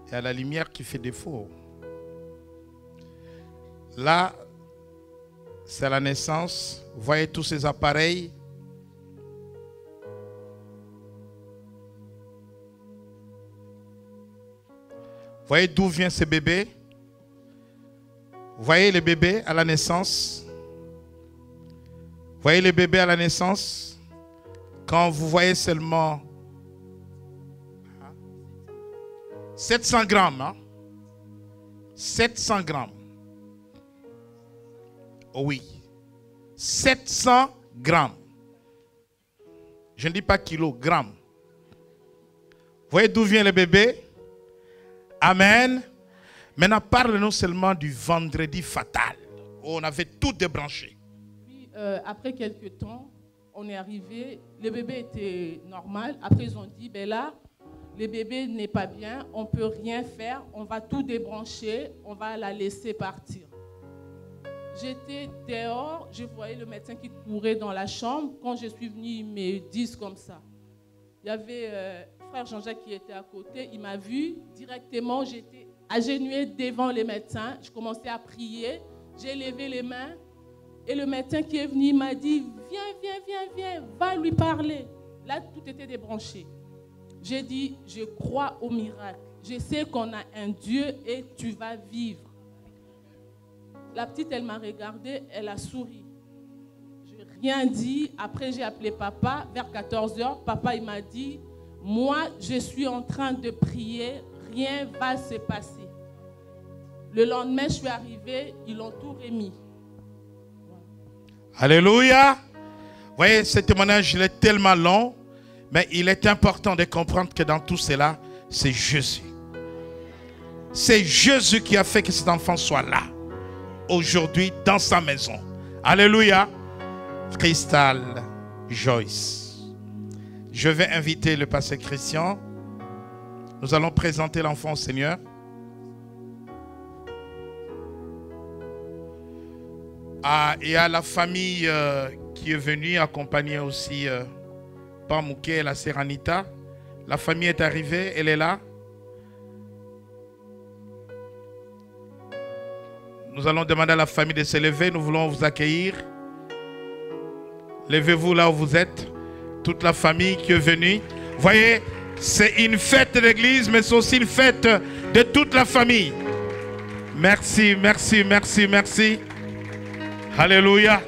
Il y a la lumière qui fait défaut. Là, c'est la naissance. Vous voyez tous ces appareils. Vous voyez d'où vient ce bébé? Vous voyez le bébé à la naissance? Vous voyez le bébé à la naissance? Quand vous voyez seulement 700 grammes, hein? 700 grammes. Oh oui. 700 grammes. Je ne dis pas kilos, grammes. Vous voyez d'où vient le bébé? Amen. Maintenant, parle-nous seulement du vendredi fatal, où on avait tout débranché. Puis, après quelques temps, on est arrivé, le bébé était normal. Après, ils ont dit, là, le bébé n'est pas bien, on ne peut rien faire, on va tout débrancher, on va la laisser partir. J'étais dehors, je voyais le médecin qui courait dans la chambre. Quand je suis venue, ils me disent comme ça. Il y avait frère Jean-Jacques qui était à côté, il m'a vu directement, j'étais agenouillée devant les médecins, je commençais à prier, j'ai levé les mains et le médecin qui est venu m'a dit, viens, va lui parler. Là, tout était débranché. J'ai dit, je crois au miracle. Je sais qu'on a un Dieu et tu vas vivre. La petite, elle m'a regardée, elle a souri. Je n'ai rien dit. Après, j'ai appelé papa. Vers 14h, papa, il m'a dit, moi, je suis en train de prier. Rien ne va se passer. Le lendemain, je suis arrivée. Ils l'ont tout remis. Alléluia. Vous voyez, ce témoignage, il est tellement long. Mais il est important de comprendre que dans tout cela, c'est Jésus. C'est Jésus qui a fait que cet enfant soit là, aujourd'hui, dans sa maison. Alléluia. Crystal Joyce. Je vais inviter le pasteur Christian. Nous allons présenter l'enfant au Seigneur. Et à la famille qui est venue accompagner aussi par Mouké et la sœur Anita. La famille est arrivée, elle est là. Nous allons demander à la famille de se lever, nous voulons vous accueillir. Levez-vous là où vous êtes. Toute la famille qui est venue. Voyez, c'est une fête de l'église, mais c'est aussi une fête de toute la famille. Merci, merci, merci, merci. Alléluia.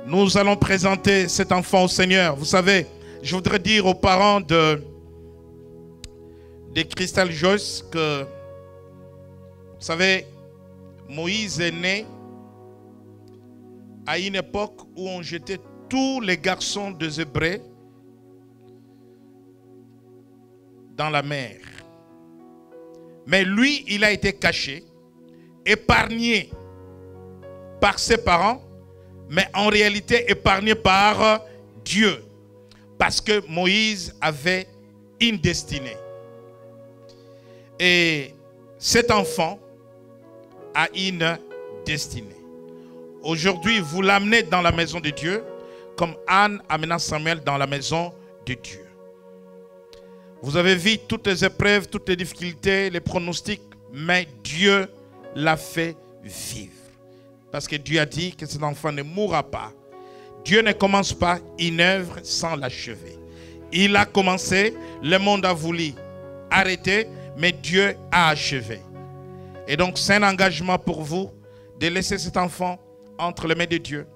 Nous allons présenter cet enfant au Seigneur. Vous savez, je voudrais dire aux parents de Crystal Joyce que, vous savez, Moïse est né à une époque où on jetait tous les garçons des Hébreux dans la mer. Mais lui, il a été caché, épargné par ses parents, mais en réalité épargné par Dieu. Parce que Moïse avait une destinée. Et cet enfant a une destinée. Aujourd'hui, vous l'amenez dans la maison de Dieu, comme Anne amena Samuel dans la maison de Dieu. Vous avez vu toutes les épreuves, toutes les difficultés, les pronostics, mais Dieu l'a fait vivre. Parce que Dieu a dit que cet enfant ne mourra pas. Dieu ne commence pas une œuvre sans l'achever. Il a commencé, le monde a voulu arrêter, mais Dieu a achevé. Et donc c'est un engagement pour vous de laisser cet enfant entre les mains de Dieu,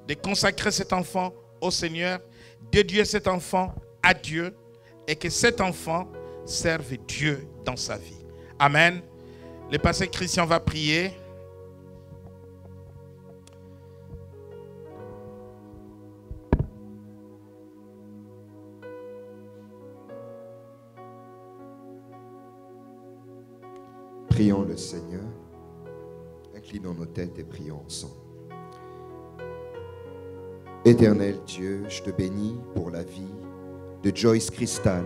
de consacrer cet enfant au Seigneur, dédier cet enfant à Dieu et que cet enfant serve Dieu dans sa vie. Amen. Le pasteur Christian va prier. Prions le Seigneur, inclinons nos têtes et prions ensemble. Éternel Dieu, je te bénis pour la vie de Joyce Crystal.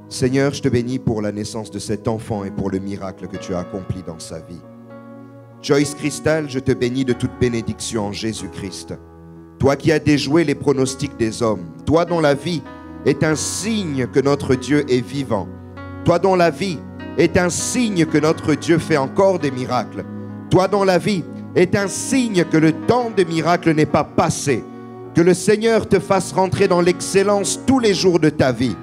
Seigneur, je te bénis pour la naissance de cet enfant et pour le miracle que tu as accompli dans sa vie. Joyce Crystal, je te bénis de toute bénédiction en Jésus-Christ. Toi qui as déjoué les pronostics des hommes, toi dont la vie est un signe que notre Dieu est vivant, toi dont la vie est un signe que notre Dieu fait encore des miracles. Toi dont la vie est un signe que le temps des miracles n'est pas passé. Que le Seigneur te fasse rentrer dans l'excellence tous les jours de ta vie.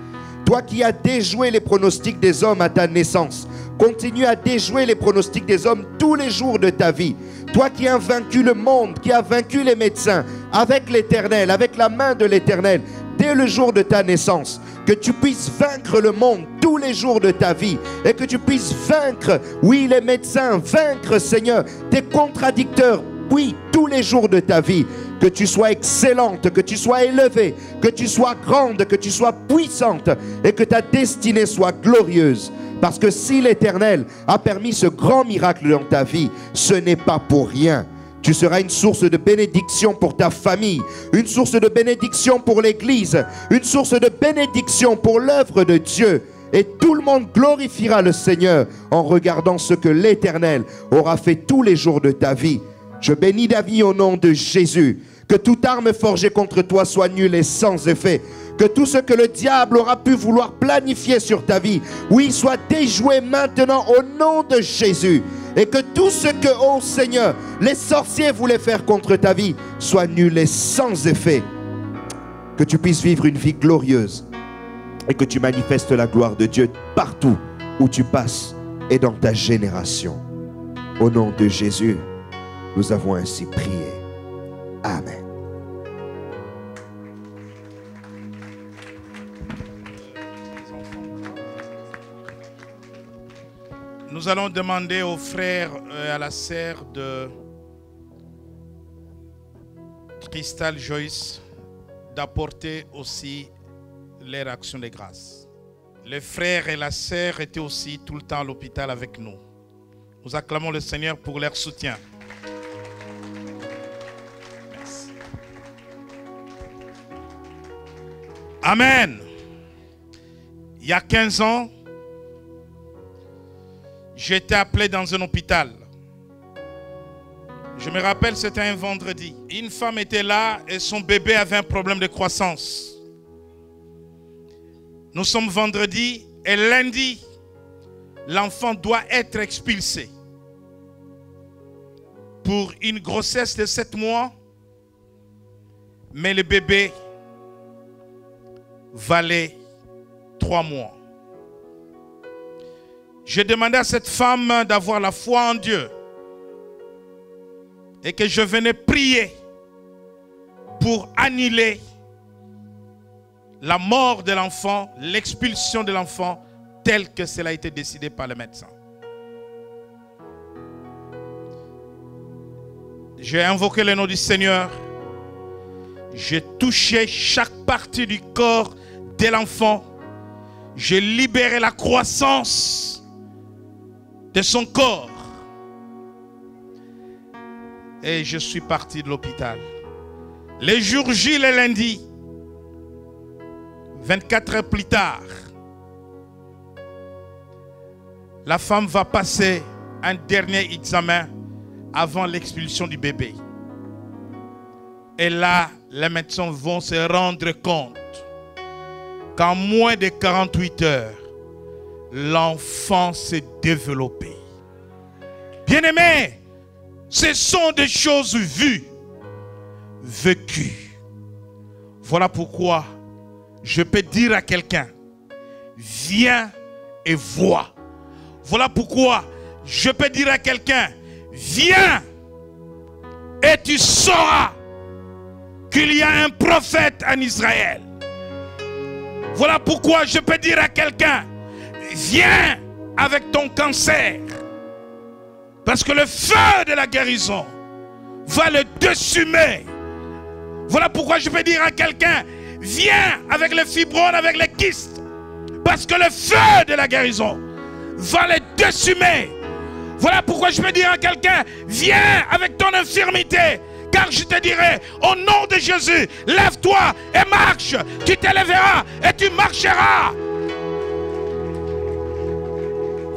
Toi qui as déjoué les pronostics des hommes à ta naissance, continue à déjouer les pronostics des hommes tous les jours de ta vie. Toi qui as vaincu le monde, qui as vaincu les médecins, avec l'Éternel, avec la main de l'Éternel, dès le jour de ta naissance, que tu puisses vaincre le monde tous les jours de ta vie et que tu puisses vaincre, oui, les médecins, vaincre, Seigneur, tes contradicteurs, oui, tous les jours de ta vie. Que tu sois excellente, que tu sois élevée, que tu sois grande, que tu sois puissante et que ta destinée soit glorieuse. Parce que si l'Éternel a permis ce grand miracle dans ta vie, ce n'est pas pour rien. Tu seras une source de bénédiction pour ta famille, une source de bénédiction pour l'Église, une source de bénédiction pour l'œuvre de Dieu. Et tout le monde glorifiera le Seigneur en regardant ce que l'Éternel aura fait tous les jours de ta vie. Je bénis ta vie au nom de Jésus. Que toute arme forgée contre toi soit nulle et sans effet. Que tout ce que le diable aura pu vouloir planifier sur ta vie, oui, soit déjoué maintenant au nom de Jésus. Et que tout ce que, oh Seigneur, les sorciers voulaient faire contre ta vie soit nul et sans effet. Que tu puisses vivre une vie glorieuse et que tu manifestes la gloire de Dieu partout où tu passes et dans ta génération. Au nom de Jésus, nous avons ainsi prié. Amen. Nous allons demander aux frères et à la sœur de Crystal Joyce d'apporter aussi leur action de grâce. Les frères et la sœur étaient aussi tout le temps à l'hôpital avec nous. Nous acclamons le Seigneur pour leur soutien. Merci. Amen. Il y a 15 ans, j'étais appelé dans un hôpital. Je me rappelle, c'était un vendredi. Une femme était là et son bébé avait un problème de croissance. Nous sommes vendredi et lundi, l'enfant doit être expulsé. Pour une grossesse de 7 mois, mais le bébé valait 3 mois. J'ai demandé à cette femme d'avoir la foi en Dieu et que je venais prier pour annuler la mort de l'enfant, l'expulsion de l'enfant, tel que cela a été décidé par le médecin. J'ai invoqué le nom du Seigneur. J'ai touché chaque partie du corps de l'enfant. J'ai libéré la croissance de son corps. Et je suis parti de l'hôpital. Les jours J, le lundi, 24 heures plus tard, la femme va passer un dernier examen avant l'expulsion du bébé. Et là, les médecins vont se rendre compte qu'en moins de 48 heures, l'enfant s'est développé. Bien-aimés, ce sont des choses vues, vécues. Voilà pourquoi je peux dire à quelqu'un, viens et vois. Voilà pourquoi je peux dire à quelqu'un, viens et tu sauras qu'il y a un prophète en Israël. Voilà pourquoi je peux dire à quelqu'un, viens avec ton cancer. Parce que le feu de la guérison va le désumer. Voilà pourquoi je peux dire à quelqu'un, viens avec les fibromes, avec les kystes. Parce que le feu de la guérison va les désumer. Voilà pourquoi je peux dire à quelqu'un, viens avec ton infirmité. Car je te dirai, au nom de Jésus, lève-toi et marche. Tu te lèveras et tu marcheras.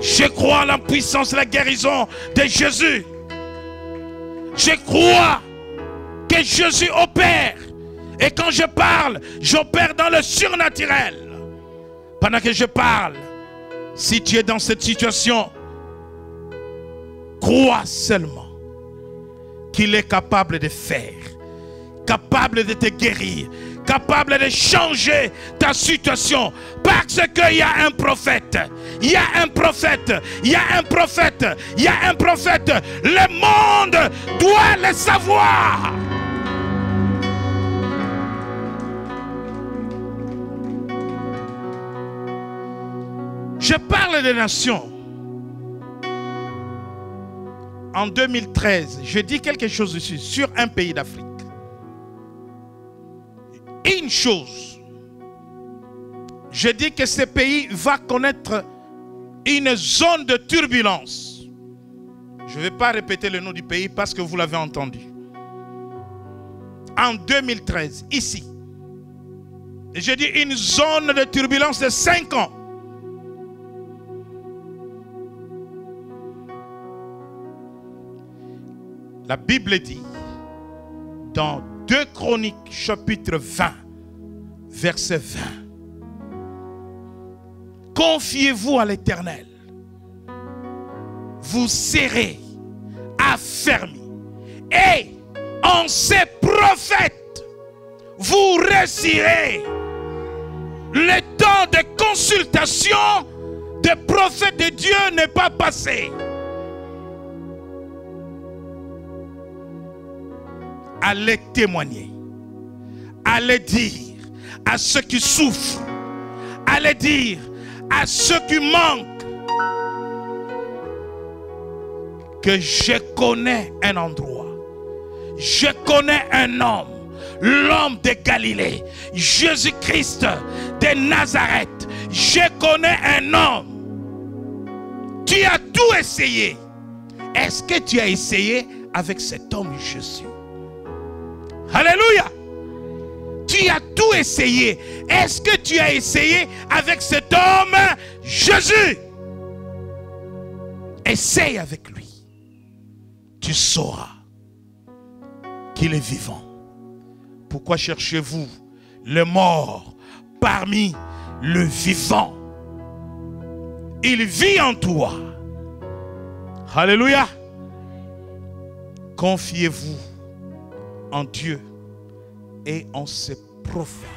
Je crois en la puissance et la guérison de Jésus. Je crois que Jésus opère. Et quand je parle, j'opère dans le surnaturel. Pendant que je parle, si tu es dans cette situation, crois seulement qu'il est capable de faire, capable de te guérir, capable de changer ta situation. Parce qu'il y a un prophète. Il y a un prophète. Il y a un prophète. Il y a un prophète. Le monde doit le savoir. Je parle des nations. En 2013, je dis quelque chose ici sur un pays d'Afrique. Une chose, je dis que ce pays va connaître une zone de turbulence. Je ne vais pas répéter le nom du pays parce que vous l'avez entendu. En 2013, ici, je dis une zone de turbulence de 5 ans. La Bible dit, dans 2 Chroniques, chapitre 20, verset 20, confiez-vous à l'Éternel, vous serez affermis, et en ces prophètes, vous réussirez. Le temps de consultation des prophètes de Dieu n'est pas passé. Allez témoigner, allez dire à ceux qui souffrent, allez dire à ceux qui manquent que je connais un endroit, je connais un homme, l'homme de Galilée, Jésus-Christ de Nazareth. Je connais un homme. Tu as tout essayé. Est-ce que tu as essayé avec cet homme Jésus? Alléluia. Tu as tout essayé. Est-ce que tu as essayé avec cet homme Jésus? Essaye avec lui. Tu sauras qu'il est vivant. Pourquoi cherchez-vous le mort parmi le vivant? Il vit en toi. Alléluia. Confiez-vous en Dieu et en ses prophètes.